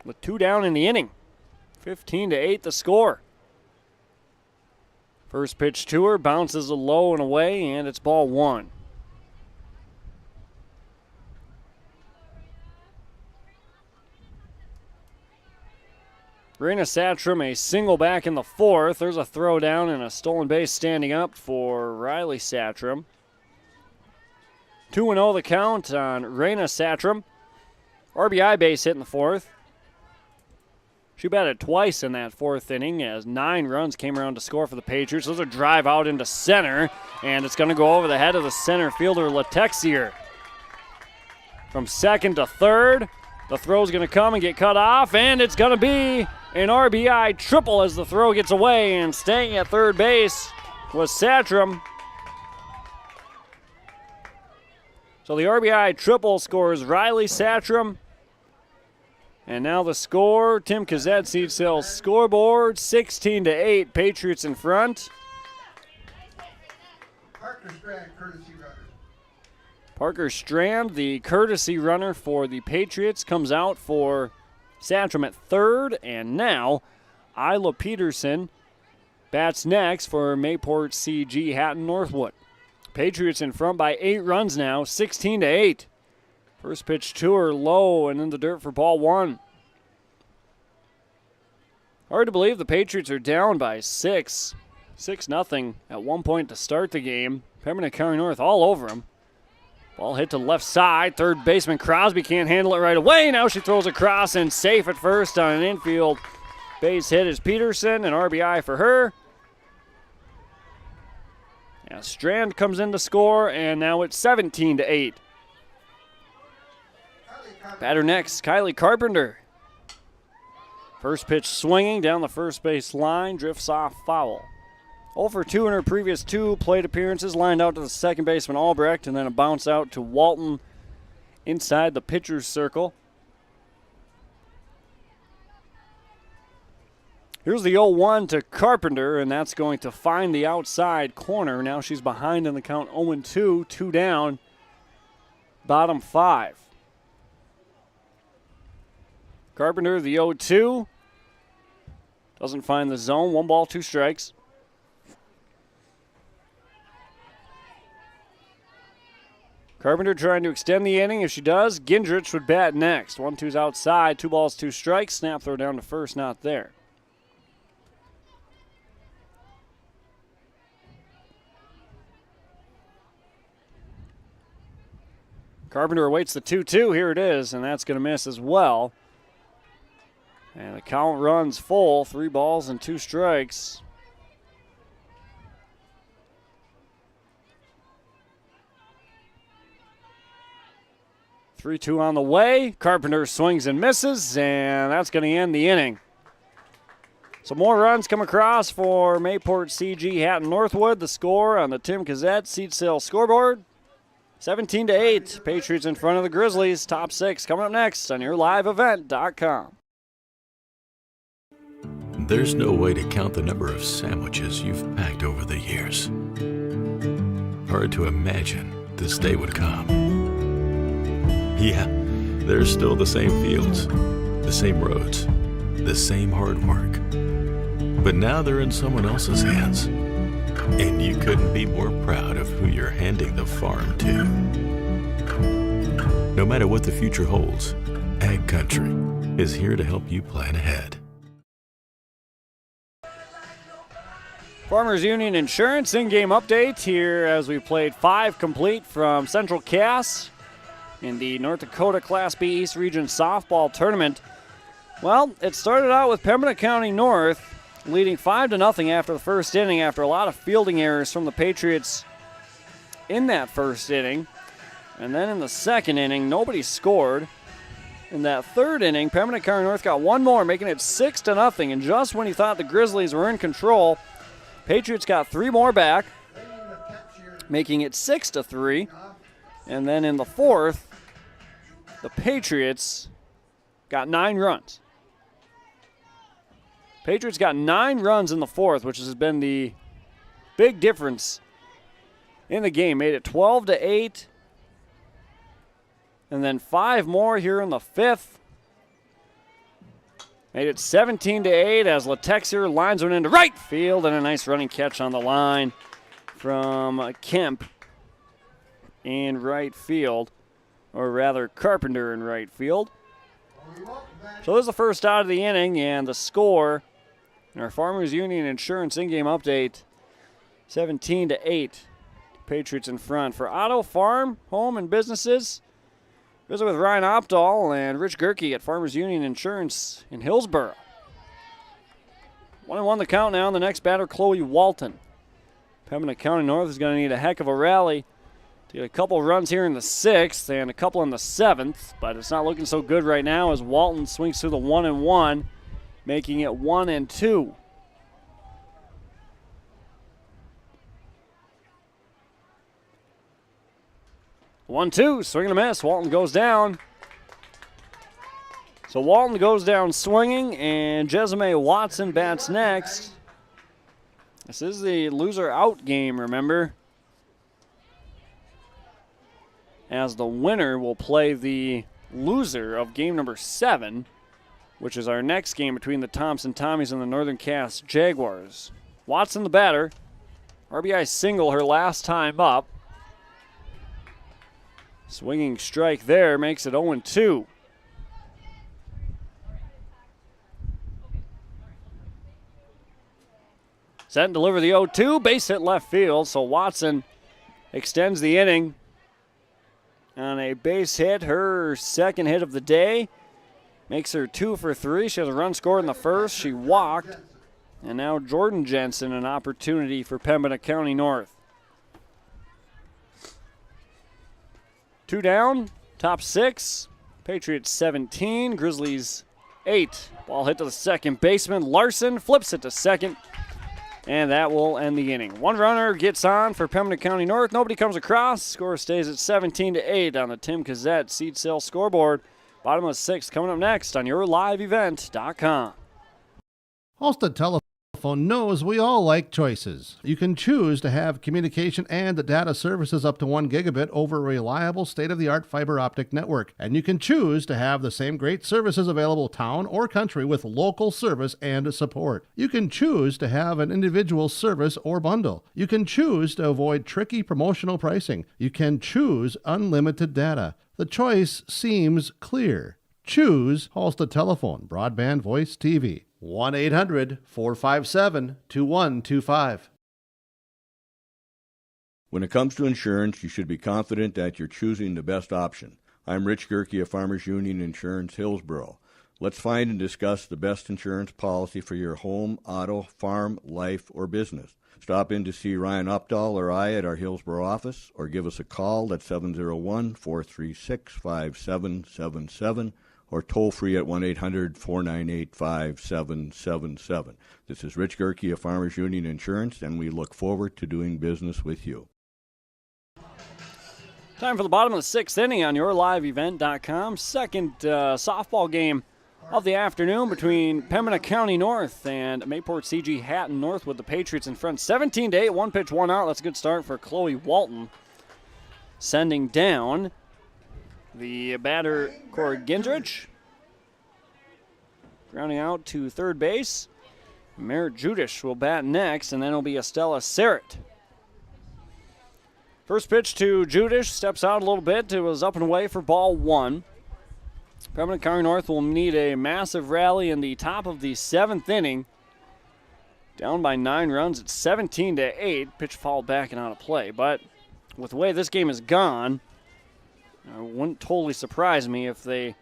with 2 down in the inning. 15-8 the score. First pitch to her, bounces low and away, and it's ball 1. Raina Satcham a single back in the 4th. There's a throw down and a stolen base standing up for Riley Satcham. 2-0 the count on Raina Satcham. RBI base hit in the 4th. She batted twice in that 4th inning as 9 runs came around to score for the Patriots. Those are drive out into center, and it's going to go over the head of the center fielder, Latexier. From second to third, the throw's going to come and get cut off, and it's going to be an RBI triple as the throw gets away, and staying at third base was Satcham. So the RBI triple scores Riley Satcham. And now the score, Tim Kazat seat sales scoreboard, 16-8, Patriots in front. Parker Strand, the courtesy runner for the Patriots, comes out for Satcham at third. And now Isla Peterson bats next for Mayport CG Hatton Northwood. Patriots in front by 8 runs now, 16-8. First pitch to her, low and in the dirt for ball 1. Hard to believe the Patriots are down by 6-0 at one point to start the game. Pembina County North all over them. Ball hit to the left side. Third baseman Crosby can't handle it right away. Now she throws across and safe at first on an infield base hit is Peterson, an RBI for her. Now Strand comes in to score, and now it's 17-8. Batter next, Kylie Carpenter. First pitch swinging down the first base line, drifts off foul. 0 for 2 in her previous 2 plate appearances, lined out to the second baseman Albrecht, and then a bounce out to Walton inside the pitcher's circle. Here's the 0-1 to Carpenter, and that's going to find the outside corner. Now she's behind in the count 0-2, 2 down, bottom 5. Carpenter, the 0-2. Doesn't find the zone. 1 ball, 2 strikes. Carpenter trying to extend the inning. If she does, Gindrich would bat next. 1-2's outside. 2 balls, 2 strikes. Snap throw down to first, not there. Carpenter awaits the 2-2. Here it is, and that's going to miss as well. And the count runs full. 3 balls and 2 strikes. Three-two on the way. Carpenter swings and misses, and that's going to end the inning. So more runs come across for Mayport CG Hatton Northwood. The score on the Tim Gazette seat sale scoreboard, 17-8. Patriots in front of the Grizzlies. Top 6 coming up next on YourLiveEvent.com. There's no way to count the number of sandwiches you've packed over the years. Hard to imagine this day would come. Yeah, there's still the same fields, the same roads, the same hard work. But now they're in someone else's hands. And you couldn't be more proud of who you're handing the farm to. No matter what the future holds, Ag Country is here to help you plan ahead. Farmers Union Insurance in-game update here as we played 5 complete from Central Cass in the North Dakota Class B East Region Softball Tournament. Well, it started out with Pembina County North leading 5-0 after the first inning after a lot of fielding errors from the Patriots in that first inning. And then in the second inning, nobody scored. In that third inning, Pembina County North got 1 more, making it 6-0. And just when you thought the Grizzlies were in control, Patriots got 3 more back, making it 6-3. And then in the fourth, the Patriots got 9 runs. Patriots got 9 runs in the fourth, which has been the big difference in the game. Made it 12-8. And then 5 more here in the fifth. Made it 17-8 as Latexier lines one into right field, and a nice running catch on the line from Kemp in right field, or rather Carpenter in right field. So there's the first out of the inning, and the score in our Farmers Union Insurance in-game update, 17-8. Patriots in front. For Auto, Farm, Home, and Businesses, visit with Ryan Opdahl and Rich Gerke at Farmers Union Insurance in Hillsboro. 1-1 the count now, and the next batter, Chloe Walton. Pembina County North is going to need a heck of a rally to get a couple runs here in the 6th and a couple in the 7th, but it's not looking so good right now as Walton swings through the 1-1, making it 1-2. One-two, swing and a miss. Walton goes down. So Walton goes down swinging, and Jessamine Watson bats next. This is the loser out game, remember? As the winner will play the loser of game number 7, which is our next game between the Thompson Tommies and the Northern Cass Jaguars. Watson the batter. RBI single her last time up. Swinging strike there makes it 0-2. Set and deliver the 0-2. Base hit left field, so Watson extends the inning on a base hit, her second hit of the day. Makes her 2 for 3. She has a run scored in the first. She walked. And now Jordan Jensen, an opportunity for Pembina County North. 2 down, top 6. Patriots 17, Grizzlies 8. Ball hit to the second baseman. Larson flips it to second. And that will end the inning. One runner gets on for Pembina County North. Nobody comes across. Score stays at 17-8 on the Tim Cazzette seed sale scoreboard. Bottom of the sixth coming up next on yourliveevent.com. Halstead Telephone knows we all like choices. You can choose to have communication and data services up to 1 gigabit over a reliable state-of-the-art fiber optic network. And you can choose to have the same great services available town or country with local service and support. You can choose to have an individual service or bundle. You can choose to avoid tricky promotional pricing. You can choose unlimited data. The choice seems clear. Choose Halstead Telephone, broadband voice TV. 1-800-457-2125. When it comes to insurance, you should be confident that you're choosing the best option. I'm Rich Gerke of Farmers Union Insurance, Hillsborough. Let's find and discuss the best insurance policy for your home, auto, farm, life, or business. Stop in to see Ryan Updahl or I at our Hillsborough office, or give us a call at 701-436-5777, or toll-free at 1-800-498-5777. This is Rich Gerke of Farmers Union Insurance, and we look forward to doing business with you. Time for the bottom of the sixth inning on yourliveevent.com. Second softball game of the afternoon between Pembina County North and Mayport CG Hatton North, with the Patriots in front 17-8. One pitch, one out. That's a good start for Chloe Walton. Sending down the batter, Corey Gendrich. Grounding out to third base. Merritt Judish will bat next, and then it'll be Estella Serrett. First pitch to Judish, steps out a little bit. It was up and away for ball one. Pembina County North will need a massive rally in the top of the seventh inning. Down by 9 runs at 17-8. Pitch fouled back and out of play. But with the way this game is gone, it wouldn't totally surprise me if they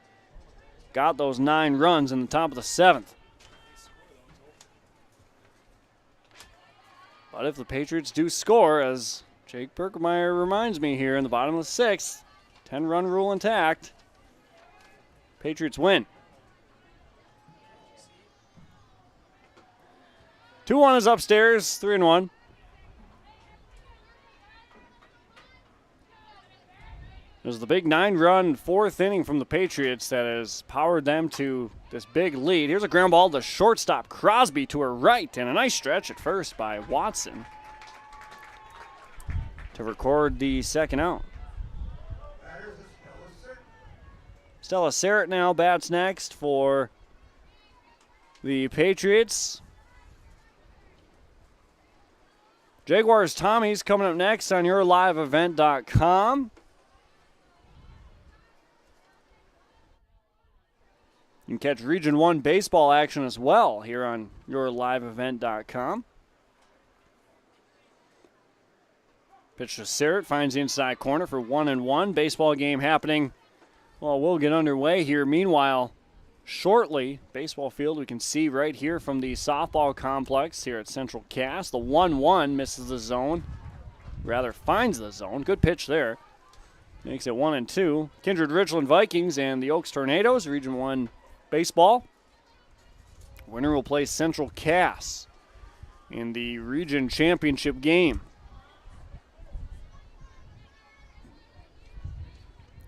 got those 9 runs in the top of the seventh. But if the Patriots do score, as Jake Berkemeyer reminds me here in the bottom of the sixth, 10-run rule intact, Patriots win. 2-1 is upstairs, 3-1. It was the big 9-run fourth inning from the Patriots that has powered them to this big lead. Here's a ground ball to shortstop Crosby to her right, and a nice stretch at first by Watson to record the second out. Stella Serrett now bats next for the Patriots. Jaguars Tommy's coming up next on yourliveevent.com. You can catch Region 1 baseball action as well here on yourliveevent.com. Pitch to Serrett, finds the inside corner for 1-1. Baseball game happening. Well, we'll get underway here. Meanwhile, shortly, baseball field we can see right here from the softball complex here at Central Cass. The 1-1 misses the zone. Rather finds the zone. Good pitch there. Makes it 1-2. Kindred Richland Vikings and the Oaks Tornadoes, Region 1 baseball. Winner will play Central Cass in the region championship game.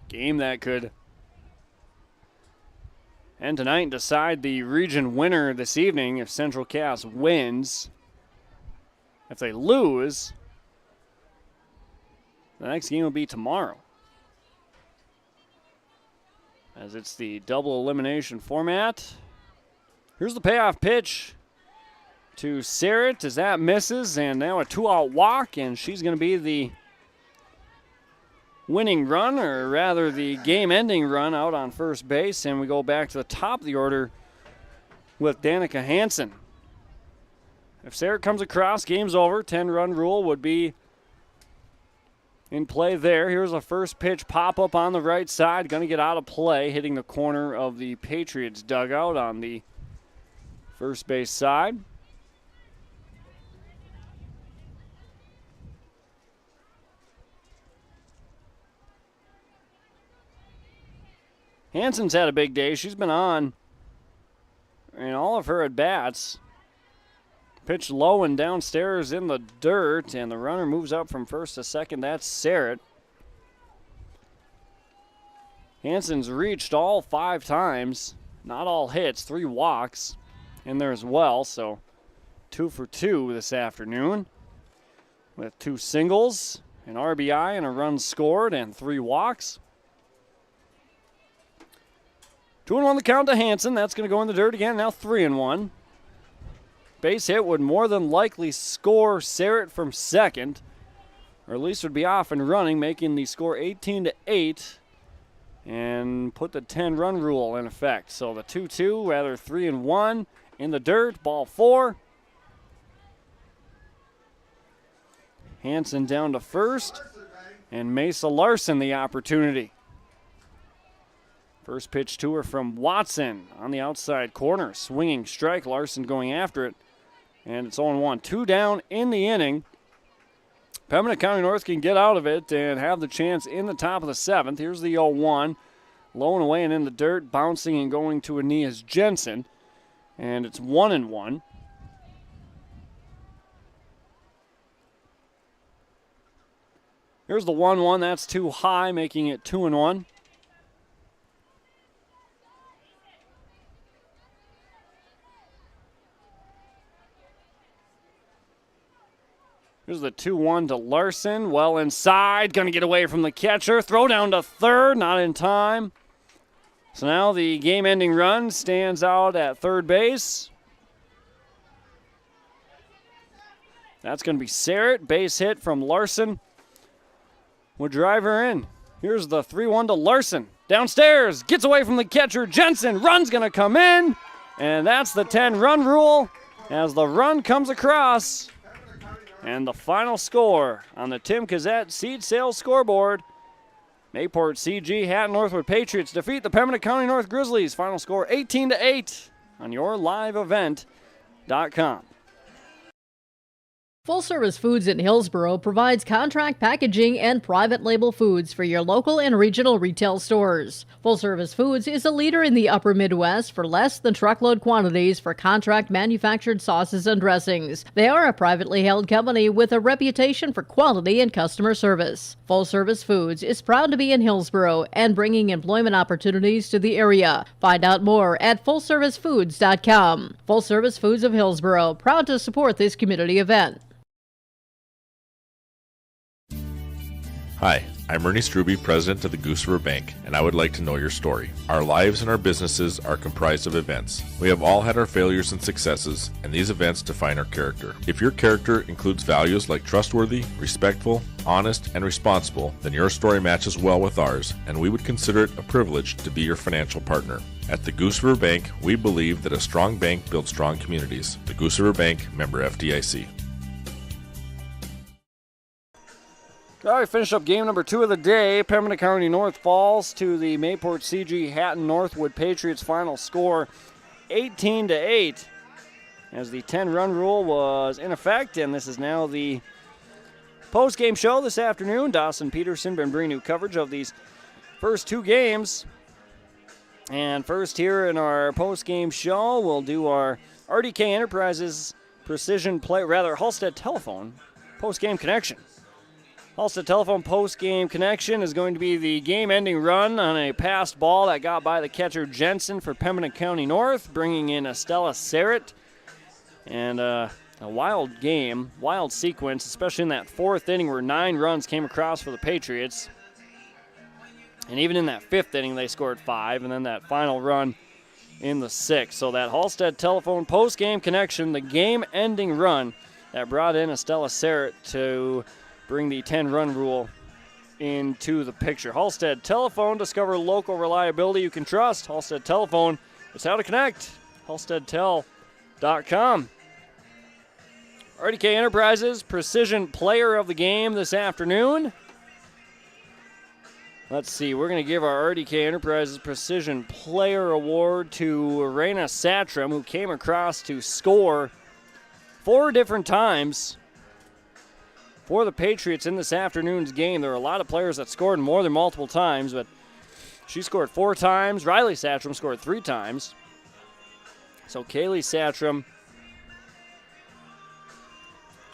Game that could end tonight and decide the region winner this evening if Central Cass wins. If they lose, the next game will be tomorrow, as it's the double elimination format. Here's the payoff pitch to Serrett as that misses, and now a 2-out walk, and she's going to be the winning run, or rather the game-ending run out on first base, and we go back to the top of the order with Danica Hansen. If Serrett comes across, game's over. 10-run rule would be in play there. Here's a first pitch pop-up on the right side. Going to get out of play, hitting the corner of the Patriots dugout on the first base side. Hansen's had a big day. She's been on in all of her at-bats. Pitch low and downstairs in the dirt, and the runner moves up from first to second. That's Sarrett. Hansen's reached all 5 times. Not all hits, 3 walks in there as well, so 2 for 2 this afternoon with 2 singles, an RBI, and a run scored, and 3 walks. 2-1 the count to Hansen. That's going to go in the dirt again, now 3-1. Base hit would more than likely score Sarrett from second, or at least would be off and running, making the score 18-8. And put the 10-run rule in effect. So the 2-2, rather 3-1 in the dirt, ball 4. Hansen down to first, and Mesa Larson the opportunity. First pitch to her from Watson on the outside corner. Swinging strike, Larson going after it. And it's 0-1. 2 down in the inning. Pembina County North can get out of it and have the chance in the top of the 7th. Here's the 0-1. Low and away and in the dirt, bouncing and going to a knee is Jensen. And it's 1-1. Here's the 1-1. That's too high, making it 2-1. Here's the 2-1 to Larson. Well inside. Going to get away from the catcher. Throw down to third. Not in time. So now the game-ending run stands out at third base. That's going to be Sarrett. Base hit from Larson. Would drive her in. Here's the 3-1 to Larson. Downstairs. Gets away from the catcher. Jensen. Run's going to come in. And that's the 10-run rule as the run comes across. And the final score on the Tim Cassette seed sales scoreboard. Mayport CG Hatton Northwood Patriots defeat the Pembina County North Grizzlies. Final score 18-8 on yourliveevent.com. Full Service Foods in Hillsboro provides contract packaging and private label foods for your local and regional retail stores. Full Service Foods is a leader in the upper Midwest for less than truckload quantities for contract manufactured sauces and dressings. They are a privately held company with a reputation for quality and customer service. Full Service Foods is proud to be in Hillsboro and bringing employment opportunities to the area. Find out more at fullservicefoods.com. Full Service Foods of Hillsboro, proud to support this community event. Hi, I'm Ernie Struby, president of the Goose River Bank, and I would like to know your story. Our lives and our businesses are comprised of events. We have all had our failures and successes, and these events define our character. If your character includes values like trustworthy, respectful, honest, and responsible, then your story matches well with ours, and we would consider it a privilege to be your financial partner. At the Goose River Bank, we believe that a strong bank builds strong communities. The Goose River Bank, member FDIC. All right, finish up game number 2 of the day. Pembina County North falls to the Mayport CG Hatton Northwood Patriots. Final score 18-8 as the 10-run rule was in effect, and this is now the post-game show this afternoon. Dawson Peterson been bringing you coverage of these first 2 games. And first here in our post-game show, we'll do our RDK Enterprises Halstead Telephone post-game connection. Halstead Telephone post-game connection is going to be the game-ending run on a passed ball that got by the catcher Jensen for Pembina County North, bringing in Estella Sarrett. And a wild game, wild sequence, especially in that 4th inning where 9 runs came across for the Patriots. And even in that 5th inning, they scored 5, and then that final run in the 6th. So that Halstead Telephone post-game connection, the game-ending run that brought in Estella Sarrett to bring the 10-run rule into the picture. Halstead Telephone, discover local reliability you can trust. Halstead Telephone, it's how to connect. HalsteadTel.com. RDK Enterprises, Precision Player of the Game this afternoon. Let's see, we're going to give our RDK Enterprises Precision Player Award to Raina Satram, who came across to score 4 different times for the Patriots in this afternoon's game. There are a lot of players that scored more than multiple times, but she scored 4 times. Riley Satram scored 3 times. So Kaylee Satram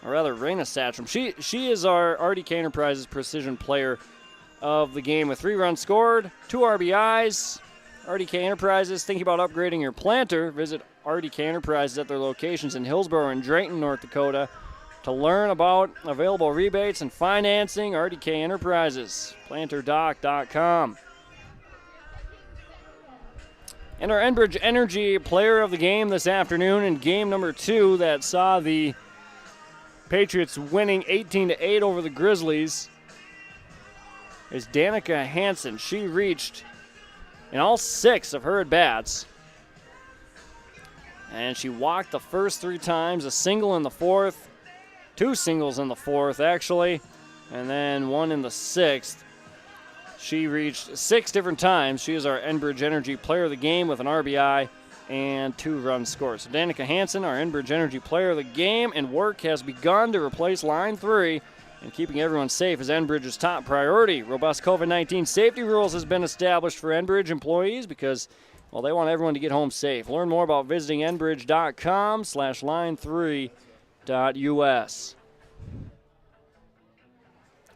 or rather Raina Satcham. She is our RDK Enterprises Precision Player of the game with 3 runs scored, 2 RBIs. RDK Enterprises, thinking about upgrading your planter, visit RDK Enterprises at their locations in Hillsborough and Drayton, North Dakota to learn about available rebates and financing. RDK Enterprises, planterdoc.com. And our Enbridge Energy Player of the game this afternoon in game number 2 that saw the Patriots winning 18-8 over the Grizzlies is Danica Hansen. She reached in all 6 of her at-bats, and she walked the first 3 times, a single in the 4th, 2 singles in the 4th actually, and then 1 in the 6th. She reached 6 different times. She is our Enbridge Energy Player of the game with an RBI and 2 runs scored. So Danica Hansen, our Enbridge Energy Player of the game, and work has begun to replace Line 3, and keeping everyone safe is Enbridge's top priority. Robust COVID-19 safety rules has been established for Enbridge employees because, well, they want everyone to get home safe. Learn more about visiting enbridge.com/line3.us.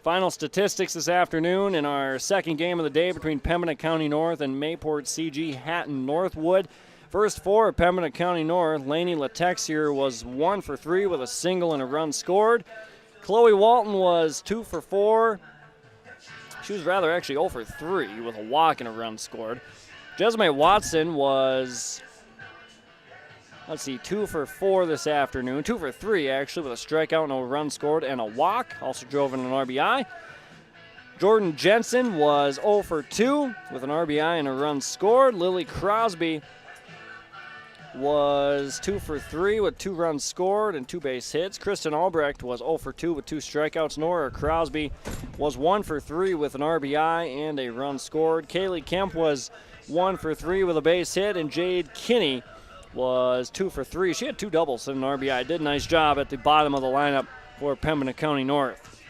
Final statistics this afternoon in our second game of the day between Pembina County North and Mayport CG Hatton Northwood. First 4 at Pembina County North. Lainey Latexier was 1 for 3 with a single and a run scored. Chloe Walton was 2 for 4. She was rather actually 0 for 3 with a walk and a run scored. Jesme Watson was, 2 for 4 this afternoon. 2 for 3 actually with a strikeout, no run scored, and a walk. Also drove in an RBI. Jordan Jensen was 0 for 2 with an RBI and a run scored. Lily Crosby was 2 for 3 with 2 runs scored and 2 base hits. Kristen Albrecht was 0 for 2 with 2 strikeouts. Nora Crosby was 1 for 3 with an RBI and a run scored. Kaylee Kemp was 1 for 3 with a base hit, and Jade Kinney was 2 for 3. She had 2 doubles and an RBI. Did a nice job at the bottom of the lineup for Pembina County North.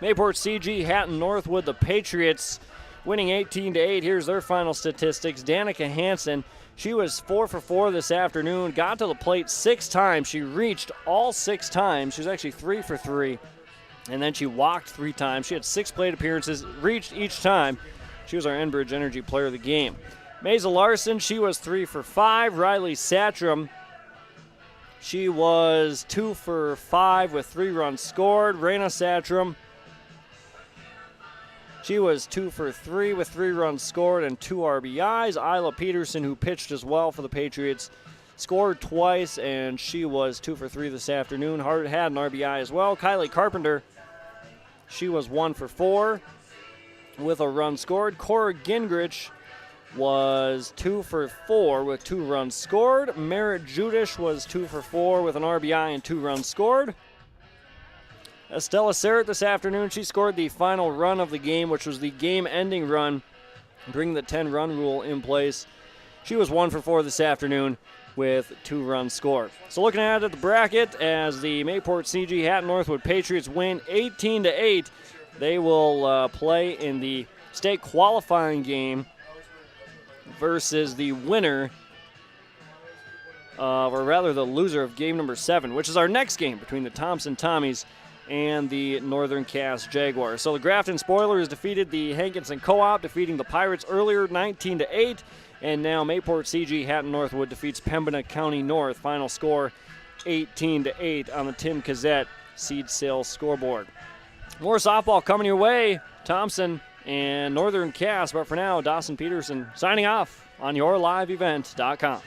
Mayport CG Hatton Northwood, the Patriots winning 18-8. Here's their final statistics. Danica Hansen, she was 4 for 4 this afternoon, got to the plate 6 times. She reached all 6 times. She was actually 3 for 3, and then she walked 3 times. She had 6 plate appearances, reached each time. She was our Enbridge Energy Player of the game. Maiza Larson, she was 3 for 5. Riley Satcham, she was 2 for 5 with 3 runs scored. Raina Satcham, she was 2 for 3 with 3 runs scored and 2 RBIs. Isla Peterson, who pitched as well for the Patriots, scored twice, and she was 2 for 3 this afternoon. Had an RBI as well. Kylie Carpenter, she was 1 for 4 with a run scored. Cora Gingrich was 2 for 4 with 2 runs scored. Merritt Judish was 2 for 4 with an RBI and 2 runs scored. Estella Serrett this afternoon, she scored the final run of the game, which was the game-ending run, bringing the 10-run rule in place. She was 1 for 4 this afternoon with 2 runs scored. So looking ahead at the bracket, as the Mayport CG Hatton Northwood Patriots win 18-8, they will play in the state qualifying game versus the winner, or rather the loser of game number 7, which is our next game between the Thompson Tommies and the Northern Cass Jaguars. So the Grafton Spoilers defeated the Hankinson Co-op, defeating the Pirates earlier 19-8, and now Mayport CG Hatton Northwood defeats Pembina County North. Final score 18-8 on the Tim Cazzette seed sales scoreboard. More softball coming your way, Thompson and Northern Cass, but for now, Dawson Peterson signing off on YourLiveEvent.com.